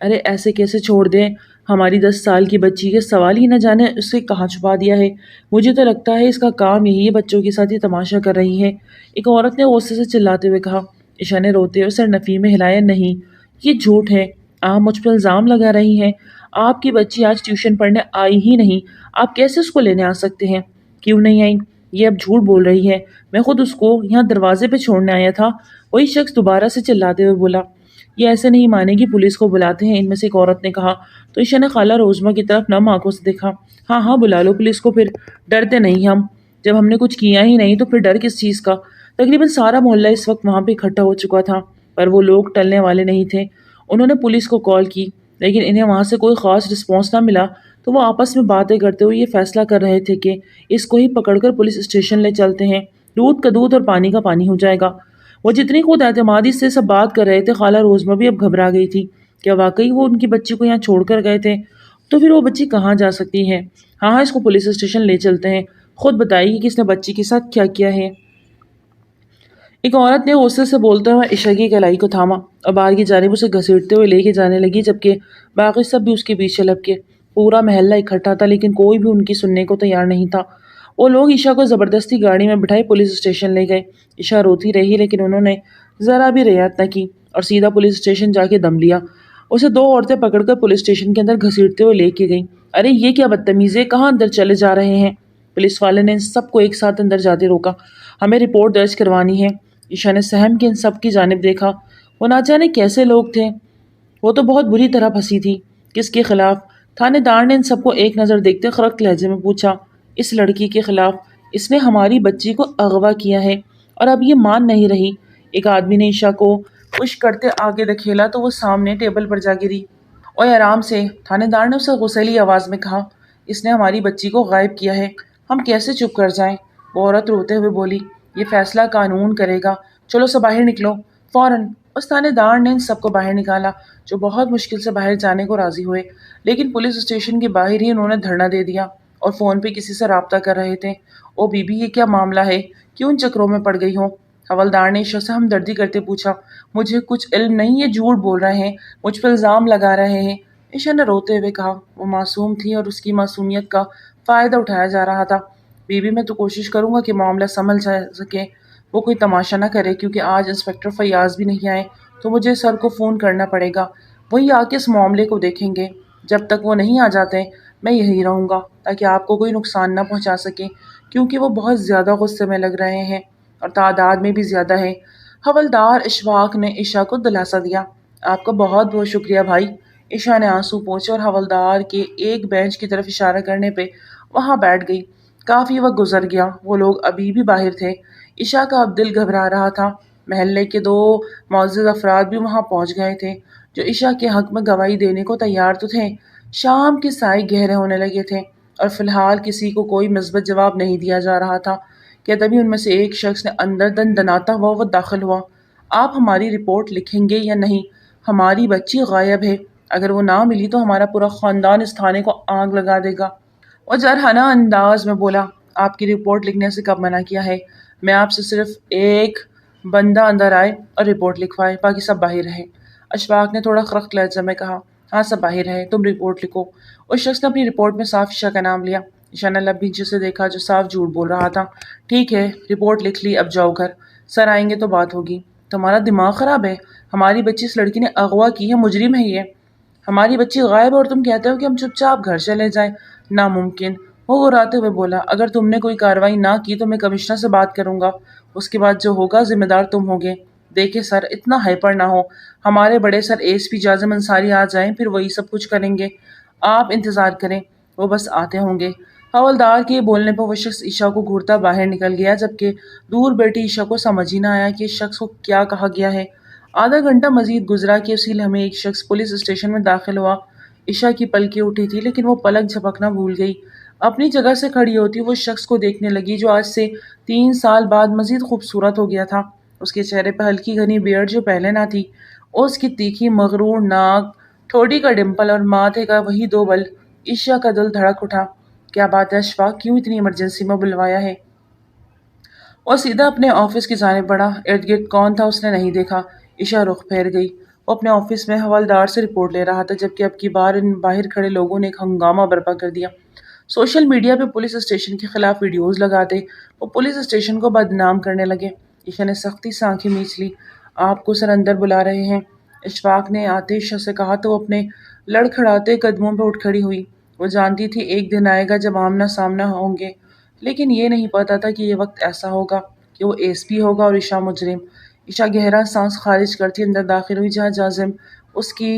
ارے ایسے کیسے چھوڑ دیں؟ ہماری 10 سال کی بچی کے سوال ہی نہ جانے اسے کہاں چھپا دیا ہے۔ مجھے تو لگتا ہے اس کا کام یہی ہے، بچوں کے ساتھ یہ تماشا کر رہی ہے۔ ایک عورت نے غصے سے چلاتے ہوئے کہا۔ عشا نے روتے ہوئے سر نفی میں ہلایا۔ نہیں، یہ جھوٹ ہے، آپ مجھ پہ الزام لگا رہی ہیں۔ آپ کی بچی آج ٹیوشن پڑھنے آئی ہی نہیں، آپ کیسے اس کو لینے آ سکتے ہیں؟ کیوں نہیں آئی؟ یہ اب جھوٹ بول رہی ہے، میں خود اس کو یہاں دروازے پہ چھوڑنے آیا تھا۔ وہی شخص دوبارہ سے چلاتے ہوئے بولا۔ یہ ایسے نہیں مانے گی، پولیس کو بلاتے ہیں، ان میں سے ایک عورت نے کہا۔ تو عشا نے خالہ روزمہ کی طرف نم آنکھوں سے دیکھا۔ ہاں ہاں بلا لو پولیس کو، پھر ڈرتے نہیں ہم، جب ہم نے کچھ کیا ہی نہیں تو پھر ڈر کس چیز کا؟ تقریباً سارا محلہ اس وقت وہاں پہ اکٹھا ہو چکا تھا، پر وہ لوگ ٹلنے والے نہیں تھے۔ انہوں نے پولیس کو کال کی، لیکن انہیں وہاں سے کوئی خاص رسپانس نہ ملا، تو وہ آپس میں باتیں کرتے ہوئے یہ فیصلہ کر رہے تھے کہ اس کو ہی پکڑ کر پولیس اسٹیشن لے چلتے ہیں، دودھ کا دودھ اور پانی کا پانی ہو جائے گا۔ وہ جتنی خود اعتمادی سے سب بات کر رہے تھے، خالہ روزمہ بھی اب گھبرا گئی تھی۔ کیا واقعی وہ ان کی بچی کو یہاں چھوڑ کر گئے تھے؟ تو پھر وہ بچی کہاں جا سکتی ہے؟ ہاں ہاں، اس کو پولیس اسٹیشن لے چلتے ہیں، خود بتائے گی کہ اس نے بچی کے ساتھ کیا کیا ہے۔ ایک عورت نے غصے سے بولتے ہوئے عشا کی کلائی کو تھاما اور باہر کی جانب اسے گھسیٹتے ہوئے لے کے جانے لگی، جبکہ باقی سب بھی اس کے پیچھے لپکے۔ پورا محلہ اکٹھا تھا، لیکن کوئی بھی ان کی سننے کو تیار نہیں تھا۔ وہ لوگ عشا کو زبردستی گاڑی میں بٹھائے پولیس اسٹیشن لے گئے۔ عشا روتی رہی، لیکن انہوں نے ذرا بھی رعایت نہ کی اور سیدھا پولیس اسٹیشن جا کے دم لیا۔ اسے دو عورتیں پکڑ کر پولیس اسٹیشن کے اندر گھسیٹتے ہوئے لے کے گئیں۔ ارے یہ کیا بدتمیزی ہے، کہاں اندر چلے جا رہے ہیں؟ پولیس والے نے ان سب کو ایک ساتھ اندر جاتے روکا۔ ہمیں رپورٹ درج کروانی ہے۔ عشا نے سہم کے ان سب کی جانب دیکھا۔ وہ نہ جانے کیسے لوگ تھے، وہ تو بہت بری طرح پھنسی تھی۔ کس کے خلاف؟ تھانے دار نے ان سب کو ایک نظر دیکھتے خرخت لہجے میں پوچھا۔ اس لڑکی کے خلاف، اس نے ہماری بچی کو اغوا کیا ہے اور اب یہ مان نہیں رہی۔ ایک آدمی نے عشا کو پش کرتے آگے دھکیلا تو وہ سامنے ٹیبل پر جا گری۔ اوئے آرام سے، تھانے دار نے اسے غصیلی آواز میں کہا۔ اس نے ہماری بچی کو غائب کیا ہے، ہم کیسے چپ کر جائیں؟ وہ عورت روتے ہوئے بولی۔ یہ فیصلہ قانون کرے گا، چلو سب باہر نکلو فوراً۔ اس تھانے دار نے ان سب کو باہر نکالا، جو بہت مشکل سے باہر جانے کو راضی ہوئے، لیکن پولیس اسٹیشن کے باہر ہی انہوں نے دھرنا دے دیا اور فون پہ کسی سے رابطہ کر رہے تھے۔ او بی بی، یہ کیا معاملہ ہے؟ کیوں ان چکروں میں پڑ گئی ہو؟ حوالدار نے عشا سے ہمدردی کرتے پوچھا۔ مجھے کچھ علم نہیں، یہ جھوٹ بول رہے ہیں، مجھ پہ الزام لگا رہے ہیں۔ عشا نے روتے ہوئے کہا۔ وہ معصوم تھی اور اس کی معصومیت کا فائدہ اٹھایا جا رہا تھا۔ بی بی، میں تو کوشش کروں گا کہ معاملہ سنبھل جا سکے، وہ کوئی تماشا نہ کرے، کیونکہ آج انسپکٹر فیاض بھی نہیں آئے تو مجھے سر کو فون کرنا پڑے گا، وہی آ کے اس معاملے کو دیکھیں گے۔ جب تک وہ نہیں آ جاتے میں یہی رہوں گا، تاکہ آپ کو کوئی نقصان نہ پہنچا سکے، کیونکہ وہ بہت زیادہ غصے میں لگ رہے ہیں اور تعداد میں بھی زیادہ ہے۔ حوالدار اشفاق نے عشا کو دلاسا دیا۔ آپ کا بہت بہت شکریہ بھائی۔ عشا نے آنسو پوچھے اور حوالدار کے ایک بینچ کی طرف اشارہ کرنے پہ وہاں بیٹھ گئی۔ کافی وقت گزر گیا، وہ لوگ ابھی بھی باہر تھے۔ عشا کا اب دل گھبرا رہا تھا۔ محلے کے 2 معزز افراد بھی وہاں پہنچ گئے تھے، جو عشا کے حق میں گواہی دینے کو تیار تو تھے۔ شام کے سائے گہرے ہونے لگے تھے اور فی الحال کسی کو کوئی مثبت جواب نہیں دیا جا رہا تھا کہ تبھی ان میں سے ایک شخص نے اندر دناتا ہوا وہ داخل ہوا۔ آپ ہماری رپورٹ لکھیں گے یا نہیں؟ ہماری بچی غائب ہے، اگر وہ نہ ملی تو ہمارا پورا خاندان اس تھانے کو آگ لگا دے گا۔ وہ جرحانہ انداز میں بولا۔ آپ کی رپورٹ لکھنے سے کب منع کیا ہے؟ میں آپ سے صرف ایک بندہ اندر آئے اور رپورٹ لکھوائے، باقی سب باہر رہے۔ اشفاق نے تھوڑا خرخت لہجے میں کہا۔ ہاں سب باہر رہے، تم رپورٹ لکھو۔ اس شخص نے اپنی رپورٹ میں صاف عشا کا نام لیا۔ عشا نے لب بھینچے سے دیکھا جو صاف جھوٹ بول رہا تھا۔ ٹھیک ہے، رپورٹ لکھ لی، اب جاؤ گھر، سر آئیں گے تو بات ہوگی۔ تمہارا دماغ خراب ہے، ہماری بچی اس لڑکی نے اغوا کی ہے، مجرم ہے یہ۔ ہماری بچی غائب ہے اور تم کہتے ہو کہ ہم چپ چاپ گھر چلے جائیں؟ ناممکن، وہ غراتے ہوئے بولا۔ اگر تم نے کوئی کارروائی نہ کی تو میں کمشنر سے بات کروں گا، اس کے بعد جو ہوگا ذمہ دار تم ہوگے۔ دیکھیں سر، اتنا ہائپر نہ ہو، ہمارے بڑے سر ایس پی جازم انصاری آ جائیں پھر وہی سب کچھ کریں گے، آپ انتظار کریں، وہ بس آتے ہوں گے۔ حوالدار کے بولنے پر وہ شخص عشا کو گھورتا باہر نکل گیا، جبکہ دور بیٹھی عشا کو سمجھ ہی نہ آیا کہ اس شخص کو کیا کہا گیا ہے۔ آدھا گھنٹہ مزید گزرا کہ اسی لمحے ایک شخص پولیس اسٹیشن میں داخل ہوا۔ عشا کی پلکیں اٹھی تھی، لیکن وہ پلک جھپکنا بھول گئی۔ اپنی جگہ سے کھڑی ہوتی وہ شخص کو دیکھنے لگی جو آج سے 3 سال بعد مزید خوبصورت ہو گیا تھا۔ اس کے چہرے پہ ہلکی گھنی بیئرڈ جو پہلے نہ تھی، اس کی تیکھی مغرور ناک، ٹھوڑی کا ڈمپل اور ماتھے کا وہی 2 بل۔ عشا کا دل دھڑک اٹھا۔ کیا بات ہے اشفاق، کیوں اتنی ایمرجنسی میں بلوایا ہے؟ وہ سیدھا اپنے آفس کی جانب بڑھا۔ ارد گرد کون تھا اس نے نہیں دیکھا۔ عشا رخ پھیر گئی۔ وہ اپنے آفس میں حوالدار سے رپورٹ لے رہا تھا، جبکہ اب کی بار ان باہر کھڑے لوگوں نے ایک ہنگامہ برپا کر دیا۔ سوشل میڈیا پہ پولیس اسٹیشن کے خلاف ویڈیوز لگاتے وہ پولیس اسٹیشن کو بدنام کرنے لگے۔ عشا نے سختی سے آنکھیں میچ لی۔ آپ کو سر اندر بلا رہے ہیں، اشفاق نے آتے عشا سے کہا تو وہ اپنے لڑکھڑاتے قدموں پہ اٹھ کھڑی ہوئی۔ وہ جانتی تھی ایک دن آئے گا جب آمنا سامنا ہوں گے، لیکن یہ نہیں پتا تھا کہ یہ وقت ایسا ہوگا کہ وہ ایس پی ہوگا اور عشا مجرم۔ عشا گہرا سانس خارج کرتی اندر داخل ہوئی، جہاں جازم اس کی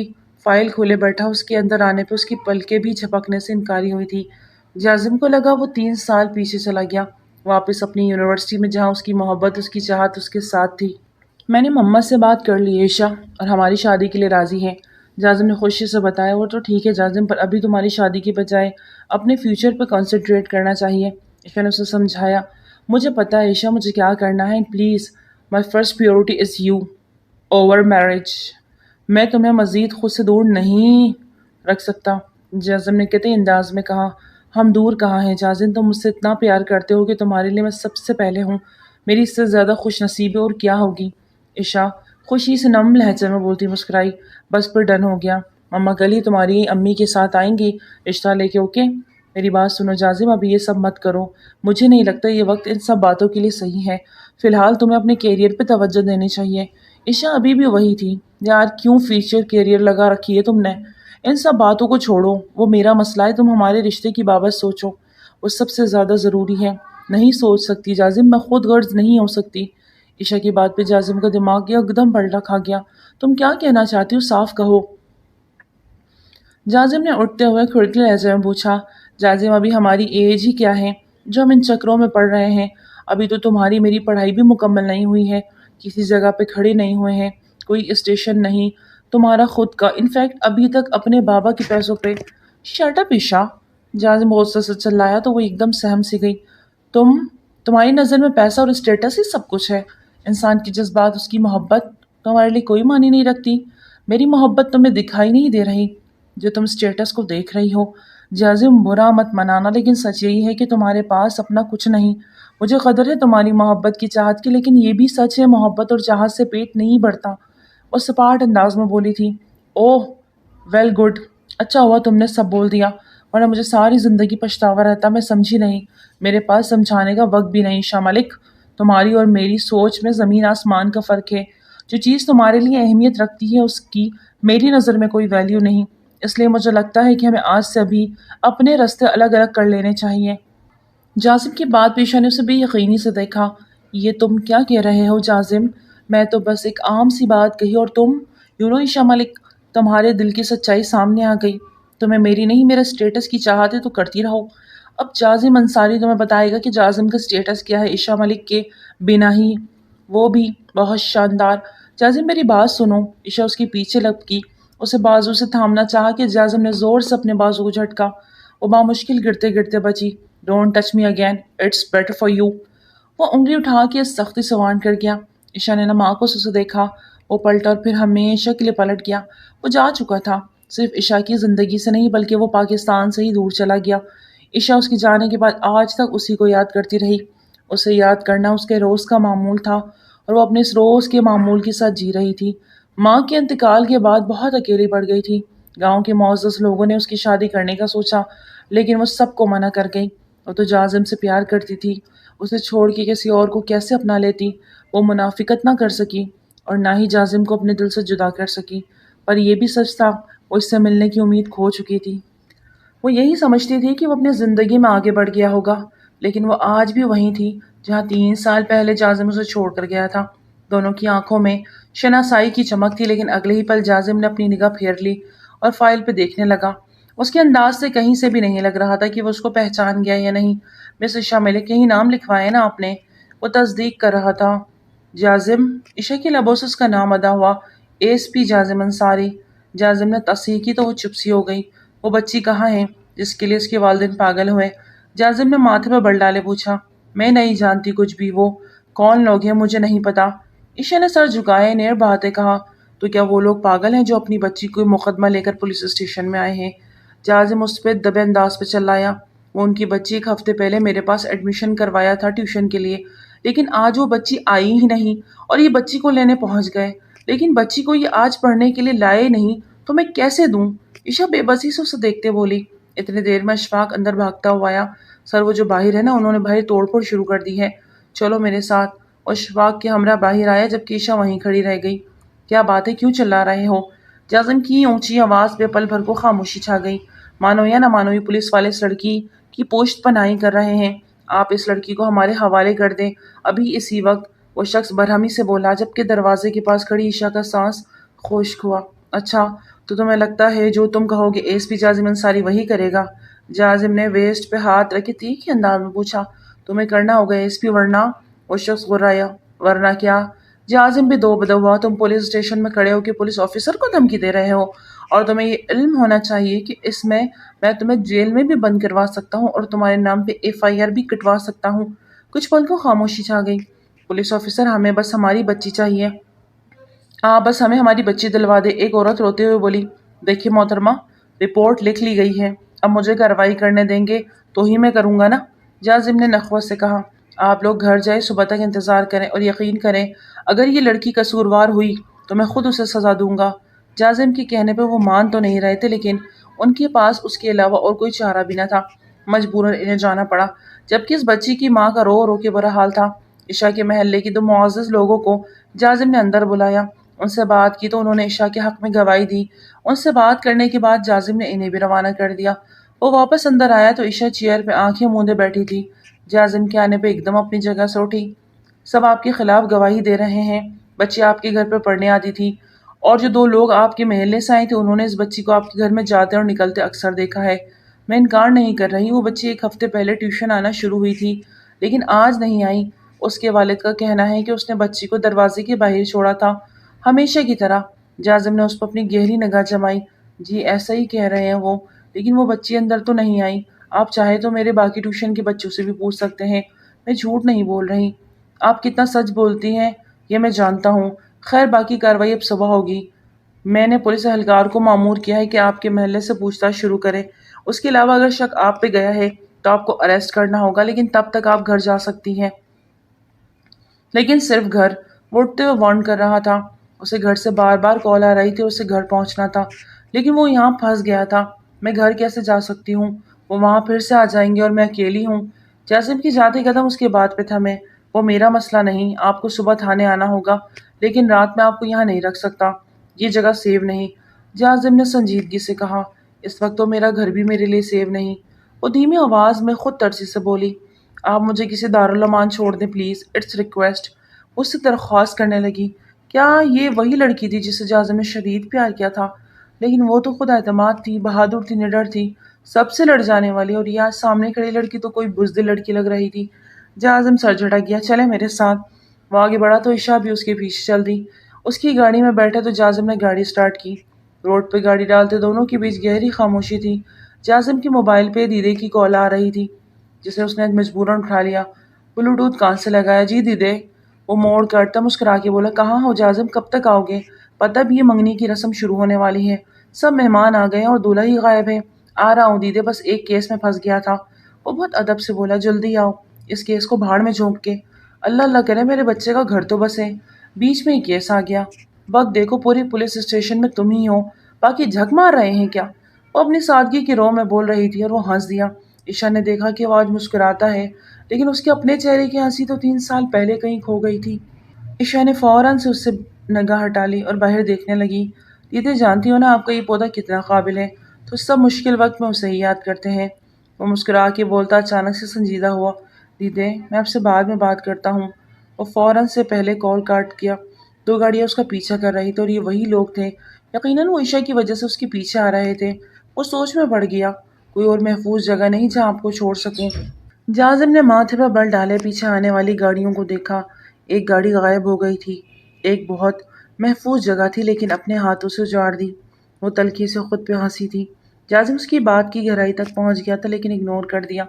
فائل کھولے بیٹھا۔ اس کے اندر آنے پہ اس کی پلکیں بھی جھپکنے سے انکاری ہوئی تھی۔ جازم کو لگا وہ 3 سال پیچھے چلا گیا، واپس اپنی یونیورسٹی میں، جہاں اس کی محبت، اس کی چاہت اس کے ساتھ تھی۔ میں نے مما سے بات کر لی ہے عشا، اور ہماری شادی کے لیے راضی ہیں، جازم نے خوشی سے بتایا۔ وہ تو ٹھیک ہے جازم، پر ابھی تمہاری شادی کی بجائے اپنے فیوچر پہ کنسنٹریٹ کرنا چاہیے، عشا نے اسے سمجھایا۔ مجھے پتا ہے عشا مجھے کیا کرنا ہے، please my first purity is you over marriage. میں تمہیں مزید خود سے دور نہیں رکھ سکتا، جازم نے قطعی انداز میں کہا۔ ہم دور کہاں ہیں جازم، تم مجھ سے اتنا پیار کرتے ہو کہ تمہارے لیے میں سب سے پہلے ہوں، میری اس سے زیادہ خوش نصیبی اور کیا ہوگی۔ عشا خوشی سے نم لہجے میں بولتی مسکرائی۔ بس پھر ڈن ہو گیا، مما کل ہی تمہاری امی کے ساتھ آئیں گی رشتہ لے کے، اوکے؟ میری بات سنو جازم، ابھی یہ سب مت کرو، مجھے نہیں لگتا یہ وقت ان سب باتوں کے لیے صحیح ہے۔ فی الحال تمہیں اپنے کیریئر پہ توجہ دینی چاہیے۔ عشا ابھی بھی وہی تھی۔ یار کیوں فیوچر کیریئر لگا رکھی ہے تم نے؟ ان سب باتوں کو چھوڑو، وہ میرا مسئلہ ہے، تم ہمارے رشتے کی بابت سوچو، وہ سب سے زیادہ ضروری ہے۔ نہیں سوچ سکتی جازم، میں خود غرض نہیں ہو سکتی۔ عشا کی بات پہ جازم کا دماغ ایک دم پلٹا کھا گیا۔ تم کیا کہنا چاہتی ہو، صاف کہو۔ جازم نے اٹھتے ہوئے کھڑکے لہجے میں پوچھا۔ جازم ابھی ہماری ایج ہی کیا ہے جو ہم ان چکروں میں پڑ رہے ہیں؟ ابھی تو تمہاری میری پڑھائی بھی مکمل نہیں ہوئی ہے، کسی جگہ پہ کھڑے نہیں ہوئے ہیں، کوئی اسٹیشن نہیں تمہارا خود کا، انفیکٹ ابھی تک اپنے بابا کے پیسوں پہ۔ شٹ اپ عشا، جازم غصے سے چلایا تو وہ ایک دم سہم سی گئی۔ تمہاری نظر میں پیسہ اور اسٹیٹس ہی سب کچھ ہے، انسان کی جذبات، اس کی محبت تمہارے لیے کوئی معنی نہیں رکھتی۔ میری محبت تمہیں دکھائی نہیں دے رہی جو تم اسٹیٹس کو دیکھ رہی ہو۔ جازم برا مت منانا، لیکن سچ یہی ہے کہ تمہارے پاس اپنا کچھ نہیں۔ مجھے قدر ہے تمہاری محبت کی، چاہت کی، لیکن یہ بھی سچ ہے محبت اور چاہت سے پیٹ نہیں بھرتا۔ وہ سپاٹ انداز میں بولی تھی۔ اوہ ویل گڈ، اچھا ہوا تم نے سب بول دیا، ورنہ مجھے ساری زندگی پچھتاوا رہتا۔ میں سمجھی نہیں، میرے پاس سمجھانے کا وقت بھی نہیں۔ شاہ ملک، تمہاری اور میری سوچ میں زمین آسمان کا فرق ہے۔ جو چیز تمہارے لیے اہمیت رکھتی ہے اس کی میری نظر میں کوئی ویلیو نہیں، اس لیے مجھے لگتا ہے کہ ہمیں آج سے ابھی اپنے راستے الگ الگ کر لینے چاہیے۔ جازم کی بات پیشہ نے اسے بے یقینی سے دیکھا۔ یہ تم کیا کہہ رہے ہو جازم؟ میں تو بس ایک عام سی بات کہی اور تم عشا ملک، تمہارے دل کی سچائی سامنے آ گئی۔ تمہیں میری نہیں میرے اسٹیٹس کی چاہت ہے تو کرتی رہو۔ اب جازم انصاری تمہیں بتائے گا کہ جازم کا اسٹیٹس کیا ہے عشا ملک کے بنا ہی، وہ بھی بہت شاندار۔ جازم میری بات سنو، عشا اس کے پیچھے لپکی، اسے بازو سے تھامنا چاہا کہ جازم نے زور سے اپنے بازو کو جھٹکا۔ وہ بامشکل گرتے گرتے بچی۔ Don't touch me again, it's better for you. وہ انگلی اٹھا کے سختی سے وارن کر گیا۔ عشا نے نم آنکھوں سے اسے دیکھا، وہ پلٹا اور پھر ہمیشہ کے لیے پلٹ گیا۔ وہ جا چکا تھا، صرف عشا کی زندگی سے نہیں بلکہ وہ پاکستان سے ہی دور چلا گیا۔ عشا اس کے جانے کے بعد آج تک اسی کو یاد کرتی رہی۔ اسے یاد کرنا اس کے روز کا معمول تھا اور وہ اپنے اس روز کے معمول کے ساتھ جی رہی تھی۔ ماں کے انتقال کے بعد بہت اکیلی پڑ گئی تھی۔ گاؤں کے معزز لوگوں نے اس کی شادی کرنے کا سوچا، لیکن وہ سب کو منع کر گئی۔ وہ تو جازم سے پیار کرتی تھی، اسے چھوڑ کے کسی اور کو کیسے اپنا لیتی؟ وہ منافقت نہ کر سکی اور نہ ہی جازم کو اپنے دل سے جدا کر سکی، پر یہ بھی سچ تھا وہ اس سے ملنے کی امید کھو چکی تھی۔ وہ یہی سمجھتی تھی کہ وہ اپنی زندگی میں آگے بڑھ گیا ہوگا، لیکن وہ آج بھی وہیں تھی جہاں 3 سال پہلے جازم اسے چھوڑ کر گیا تھا۔ دونوں کی آنکھوں میں شناسائی کی چمک تھی، لیکن اگلے ہی پل جازم نے اپنی نگاہ پھیر لی اور فائل پہ دیکھنے لگا۔ اس کے انداز سے کہیں سے بھی نہیں لگ رہا تھا کہ وہ اس کو پہچان گیا یا نہیں۔ مس عشا ملک، یہی نام لکھوایا نا آپ نے؟ وہ تصدیق کر رہا تھا۔ جازم، عشا کے لبوں سے اس کا نام ادا ہوا، ایس پی جازم انصاری۔ جازم نے تصحیح کی تو وہ چپ سی ہو گئی۔ وہ بچی کہاں ہے جس کے لیے اس کے والدین پاگل ہوئے؟ جازم نے ماتھے پہ بل ڈالے پوچھا۔ میں نہیں جانتی کچھ بھی، وہ کون لوگ ہیں مجھے نہیں پتا۔ عشا نے سر جھکائے نیر بہاتے کہا۔ تو کیا وہ لوگ پاگل ہیں جو اپنی بچی کو مقدمہ لے کر پولیس اسٹیشن میں آئے ہیں؟ جازم اس پہ دبے انداز پہ چلایا۔ وہ ان کی بچی 1 ہفتے پہلے میرے پاس ایڈمیشن کروایا تھا ٹیوشن کے لیے، لیکن آج وہ بچی آئی ہی نہیں اور یہ بچی کو لینے پہنچ گئے۔ لیکن بچی کو یہ آج پڑھنے کے لیے لائے نہیں تو میں کیسے دوں؟ عشا بے بسی سے اسے دیکھتے بولی۔ اتنی دیر میں اشفاق اندر بھاگتا ہوا آیا۔ سر وہ جو باہر ہے نا، انہوں نے بھائی توڑ پھوڑ شروع کر دی ہے، چلو میرے ساتھ۔ اور اشفاق کے ہمراہ باہر آیا جبکہ عشا وہیں کھڑی رہ گئی۔ کیا بات ہے، کیوں چلا رہے ہو؟ جازم کی اونچی آواز پہ پل بھر کو خاموشی چھا گئی۔ مانو یا نہ مانو، یہ پولیس والے اس لڑکی کی پوشت پناہی کر رہے ہیں۔ آپ اس لڑکی کو ہمارے حوالے کر دیں ابھی اسی وقت، وہ شخص برہمی سے بولا جبکہ دروازے کے پاس کھڑی عشا کا سانس خشک ہوا۔ اچھا تو تمہیں لگتا ہے جو تم کہو گے ایس پی جازم انصاری وہی کرے گا؟ جازم نے ویسٹ پہ ہاتھ رکھے تیکھے انداز میں پوچھا۔ تمہیں کرنا ہوگا ایس پی، ورنہ؟ وہ شخص غرایا۔ ورنہ کیا؟ جازم بھی دو بدو ہوا۔ تم پولیس اسٹیشن میں کھڑے ہو کہ پولیس آفیسر کو دھمکی دے رہے ہو، اور تمہیں یہ علم ہونا چاہیے کہ اس میں تمہیں جیل میں بھی بند کروا سکتا ہوں اور تمہارے نام پہ FIR بھی کٹوا سکتا ہوں۔ کچھ پل کو خاموشی چھا گئی۔ پولیس آفیسر، ہمیں بس ہماری بچی چاہیے۔ بس ہمیں ہماری بچی دلوا دے، ایک عورت روتے ہوئے بولی۔ دیکھیے محترمہ، رپورٹ لکھ لی گئی ہے، اب مجھے کارروائی کرنے دیں گے تو ہی میں کروں گا نا، جازم نے نخوت سے کہا۔ آپ لوگ گھر جائیں، صبح تک انتظار کریں اور یقین کریں اگر یہ لڑکی قصوروار ہوئی تو میں خود اسے سزا دوں گا۔ جازم کے کہنے پہ وہ مان تو نہیں رہے تھے، لیکن ان کے پاس اس کے علاوہ اور کوئی چارہ بھی نہ تھا۔ مجبوراً انہیں جانا پڑا، جبکہ اس بچی کی ماں کا رو رو کے برا حال تھا۔ عشا کے محلے کی 2 معزز لوگوں کو جازم نے اندر بلایا، ان سے بات کی تو انہوں نے عشا کے حق میں گواہی دی۔ ان سے بات کرنے کے بعد جازم نے انہیں بھی روانہ کر دیا۔ وہ واپس اندر آیا تو عشا چیئر پہ آنکھیں موندے بیٹھی تھی۔ جازم کے آنے پہ ایک دم اپنی جگہ سے اٹھی۔ سب آپ کے خلاف گواہی دے رہے ہیں، بچی آپ کے گھر پہ پڑھنے آتی تھی، اور جو 2 لوگ آپ کے محلے سے آئے تھے انہوں نے اس بچی کو آپ کے گھر میں جاتے اور نکلتے اکثر دیکھا ہے۔ میں انکار نہیں کر رہی، وہ بچی 1 ہفتے پہلے ٹیوشن آنا شروع ہوئی تھی لیکن آج نہیں آئی۔ اس کے والد کا کہنا ہے کہ اس نے بچی کو دروازے کے باہر چھوڑا تھا، ہمیشہ کی طرح۔ جازم نے اس پر اپنی گہری نگاہ جمائی۔ جی ایسا ہی کہہ رہے ہیں وہ، لیکن وہ بچی اندر تو نہیں آئی۔ آپ چاہے تو میرے باقی ٹیوشن کے بچوں سے بھی پوچھ سکتے ہیں، میں جھوٹ نہیں بول رہی۔ آپ کتنا سچ بولتی ہیں یہ میں جانتا ہوں۔ خیر باقی کارروائی اب صبح ہوگی۔ میں نے پولیس اہلکار کو مامور کیا ہے کہ آپ کے محلے سے پوچھ تاچھ شروع کرے۔ اس کے علاوہ اگر شک آپ پہ گیا ہے تو آپ کو اریسٹ کرنا ہوگا، لیکن تب تک آپ گھر جا سکتی ہیں۔ لیکن صرف گھر، وہ اٹھتے ہوئے وارن کر رہا تھا۔ اسے گھر سے بار بار کال آ رہی تھی اور اسے گھر پہنچنا تھا، لیکن وہ یہاں پھنس گیا تھا۔ میں گھر کیسے جا سکتی ہوں؟ وہ وہاں پھر سے آ جائیں گے اور میں اکیلی ہوں۔ جازم کی جاتے قدم اس کے بات پہ تھمے۔ وہ میرا مسئلہ نہیں، آپ کو صبح تھانے آنا ہوگا، لیکن رات میں آپ کو یہاں نہیں رکھ سکتا، یہ جگہ سیو نہیں، جازم نے سنجیدگی سے کہا۔ اس وقت تو میرا گھر بھی میرے لیے سیو نہیں، وہ دھیمی آواز میں خود ترسی سے بولی۔ آپ مجھے کسی دارالامان چھوڑ دیں پلیز، اٹس ریکویسٹ، اس سے درخواست کرنے لگی۔ کیا یہ وہی لڑکی تھی جسے جازم نے شدید پیار کیا تھا؟ لیکن وہ تو خود اعتماد تھی، بہادر تھی، نڈر تھی، سب سے لڑ جانے والی، اور یہ آج سامنے کھڑی لڑکی تو کوئی بزدل لڑکی لگ رہی تھی۔ جازم سر جھٹک گیا۔ چلے میرے ساتھ۔ وہ آگے بڑھا تو عشا بھی اس کے پیچھے چل دی۔ اس کی گاڑی میں بیٹھے تو جازم نے گاڑی سٹارٹ کی۔ روڈ پہ گاڑی ڈالتے دونوں کے بیچ گہری خاموشی تھی۔ جازم کے موبائل پہ دیدے کی کال آ رہی تھی جسے اس نے مجبوراً اٹھا لیا۔ بلوٹوتھ کان سے لگایا۔ جی دیدے، وہ موڑ کاٹتا مسکرا کے بولا۔ کہاں ہو جازم، کب تک آؤ گے؟ پتہ بھی یہ منگنی کی رسم شروع ہونے والی ہے، سب مہمان آ گئے ہیں اور دولہا ہی غائب ہے۔ آ رہا ہوں دیدے، بس ایک کیس میں پھنس گیا تھا۔ وہ بہت ادب سے بولا۔ جلدی آؤ، اس کیس کو بھاڑ میں جھونک کے، اللہ اللہ کرے میرے بچے کا گھر تو بسے، بیچ میں ہی کیس آ گیا۔ وقت دیکھو پوری پولیس اسٹیشن میں تم ہی ہو، باقی جھک مار رہے ہیں کیا؟ وہ اپنی سادگی کی رو میں بول رہی تھی اور وہ ہنس دیا۔ عشا نے دیکھا کہ وہ آج مسکراتا ہے، لیکن اس کے اپنے چہرے کی ہنسی تو 3 سال پہلے کہیں کھو گئی تھی۔ عشا نے فوراً سے اس سے نگاہ ہٹا لی اور باہر دیکھنے لگی۔ دیدے جانتی ہو نا آپ کا یہ پودا کتنا قابل ہے، تو سب مشکل وقت میں اسے ہی یاد کرتے ہیں۔ وہ مسکرا کے بولتا اچانک سے سنجیدہ ہوا۔ دیدے میں آپ سے بعد میں بات کرتا ہوں۔ وہ فوراً سے پہلے کال کاٹ کیا۔ 2 گاڑیاں اس کا پیچھا کر رہی تھی اور یہ وہی لوگ تھے، یقیناً وہ عشا کی وجہ سے اس کے پیچھے آ رہے تھے۔ وہ سوچ میں پڑ گیا، کوئی اور محفوظ جگہ نہیں جہاں آپ کو چھوڑ سکوں۔ جازم نے ماتھے پر بل ڈالے پیچھے آنے والی گاڑیوں کو دیکھا۔ ایک گاڑی غائب ہو گئی تھی، ایک بہت محفوظ جگہ تھی لیکن اپنے ہاتھوں سے اجاڑ دی۔ وہ تلخی سے خود پہ ہنسی تھی۔ جازم اس کی بات کی گہرائی تک پہنچ گیا تھا لیکن اگنور کر دیا۔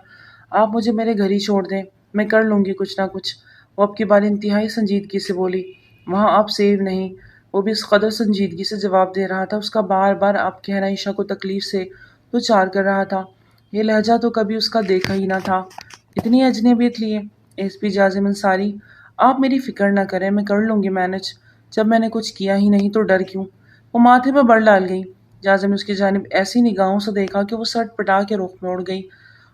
آپ مجھے میرے گھر ہی چھوڑ دیں، میں کر لوں گی کچھ نہ کچھ، وہ اب کی بار انتہائی سنجیدگی سے بولی۔ وہاں آپ سیو نہیں، وہ بھی اس قدر سنجیدگی سے جواب دے رہا تھا، اس کا بار بار آپ کہنا عشا کو تکلیف سے دوچار کر رہا تھا۔ یہ لہجہ تو کبھی اس کا دیکھا ہی نہ تھا، اتنی اجنبیت لیے۔ ایس پی جازم انصاری، آپ میری فکر نہ کریں، میں کر لوں گی مینج۔ جب میں نے کچھ کیا ہی نہیں تو ڈر کیوں؟ وہ ماتھے پہ بر ڈال گئی۔ جازم نے اس کی جانب ایسی نگاہوں سے دیکھا کہ وہ سٹ پٹا کے رخ موڑ گئی۔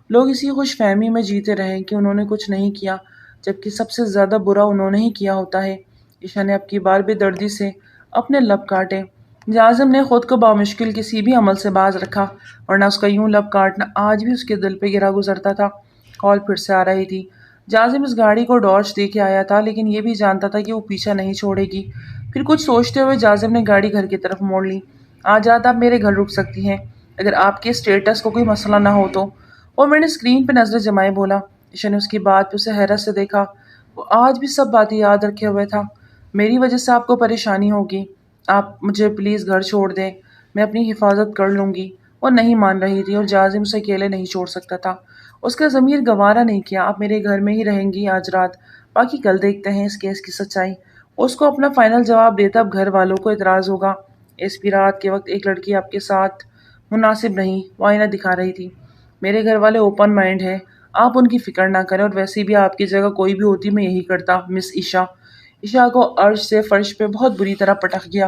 لوگ اسی خوش فہمی میں جیتے رہے کہ انہوں نے کچھ نہیں کیا، جبکہ سب سے زیادہ برا انہوں نے ہی کیا ہوتا ہے۔ عشا نے اب کی بار بے دردی سے اپنے لب کاٹے۔ جازم نے خود کو بامشکل کسی بھی عمل سے باز رکھا، ورنہ اس کا یوں لب کاٹنا آج بھی اس کے دل پہ گرا گزرتا تھا۔ کال پھر سے آ رہی تھی۔ جازم اس گاڑی کو ڈاج دے کے آیا تھا، لیکن یہ بھی جانتا تھا کہ وہ پیچھا نہیں چھوڑے گی۔ پھر کچھ سوچتے ہوئے جازم نے گاڑی گھر کی طرف موڑ لی۔ آج رات آپ میرے گھر رک سکتی ہیں، اگر آپ کے اسٹیٹس کو کوئی مسئلہ نہ ہو تو۔ اور میں نے اسکرین پہ نظریں جمائے بولا۔ عشا نے اس کی بات پہ اسے حیرت سے دیکھا۔ وہ آج بھی سب باتیں یاد رکھے ہوئے تھا۔ میری وجہ سے آپ کو پریشانی ہوگی، آپ مجھے پلیز گھر چھوڑ دیں، میں اپنی حفاظت کر لوں گی۔ وہ نہیں مان رہی تھی اور جازم اسے اکیلے نہیں چھوڑ سکتا تھا۔ اس کا ضمیر گوارا نہیں کیا۔ آپ میرے گھر میں ہی رہیں گی آج رات، باقی کل دیکھتے ہیں اس کیس کی سچائی۔ اس کو اپنا فائنل جواب دیتا اب گھر والوں کو اعتراض ہوگا۔ ایس پی رات کے وقت ایک لڑکی آپ کے ساتھ مناسب نہیں، وہ آئینہ دکھا رہی تھی۔ میرے گھر والے اوپن مائنڈ ہیں، آپ ان کی فکر نہ کریں، اور ویسے بھی آپ کی جگہ کوئی بھی ہوتی میں یہی کرتا مس عشا۔ عشا کو عرش سے فرش پہ بہت بری طرح پٹک گیا۔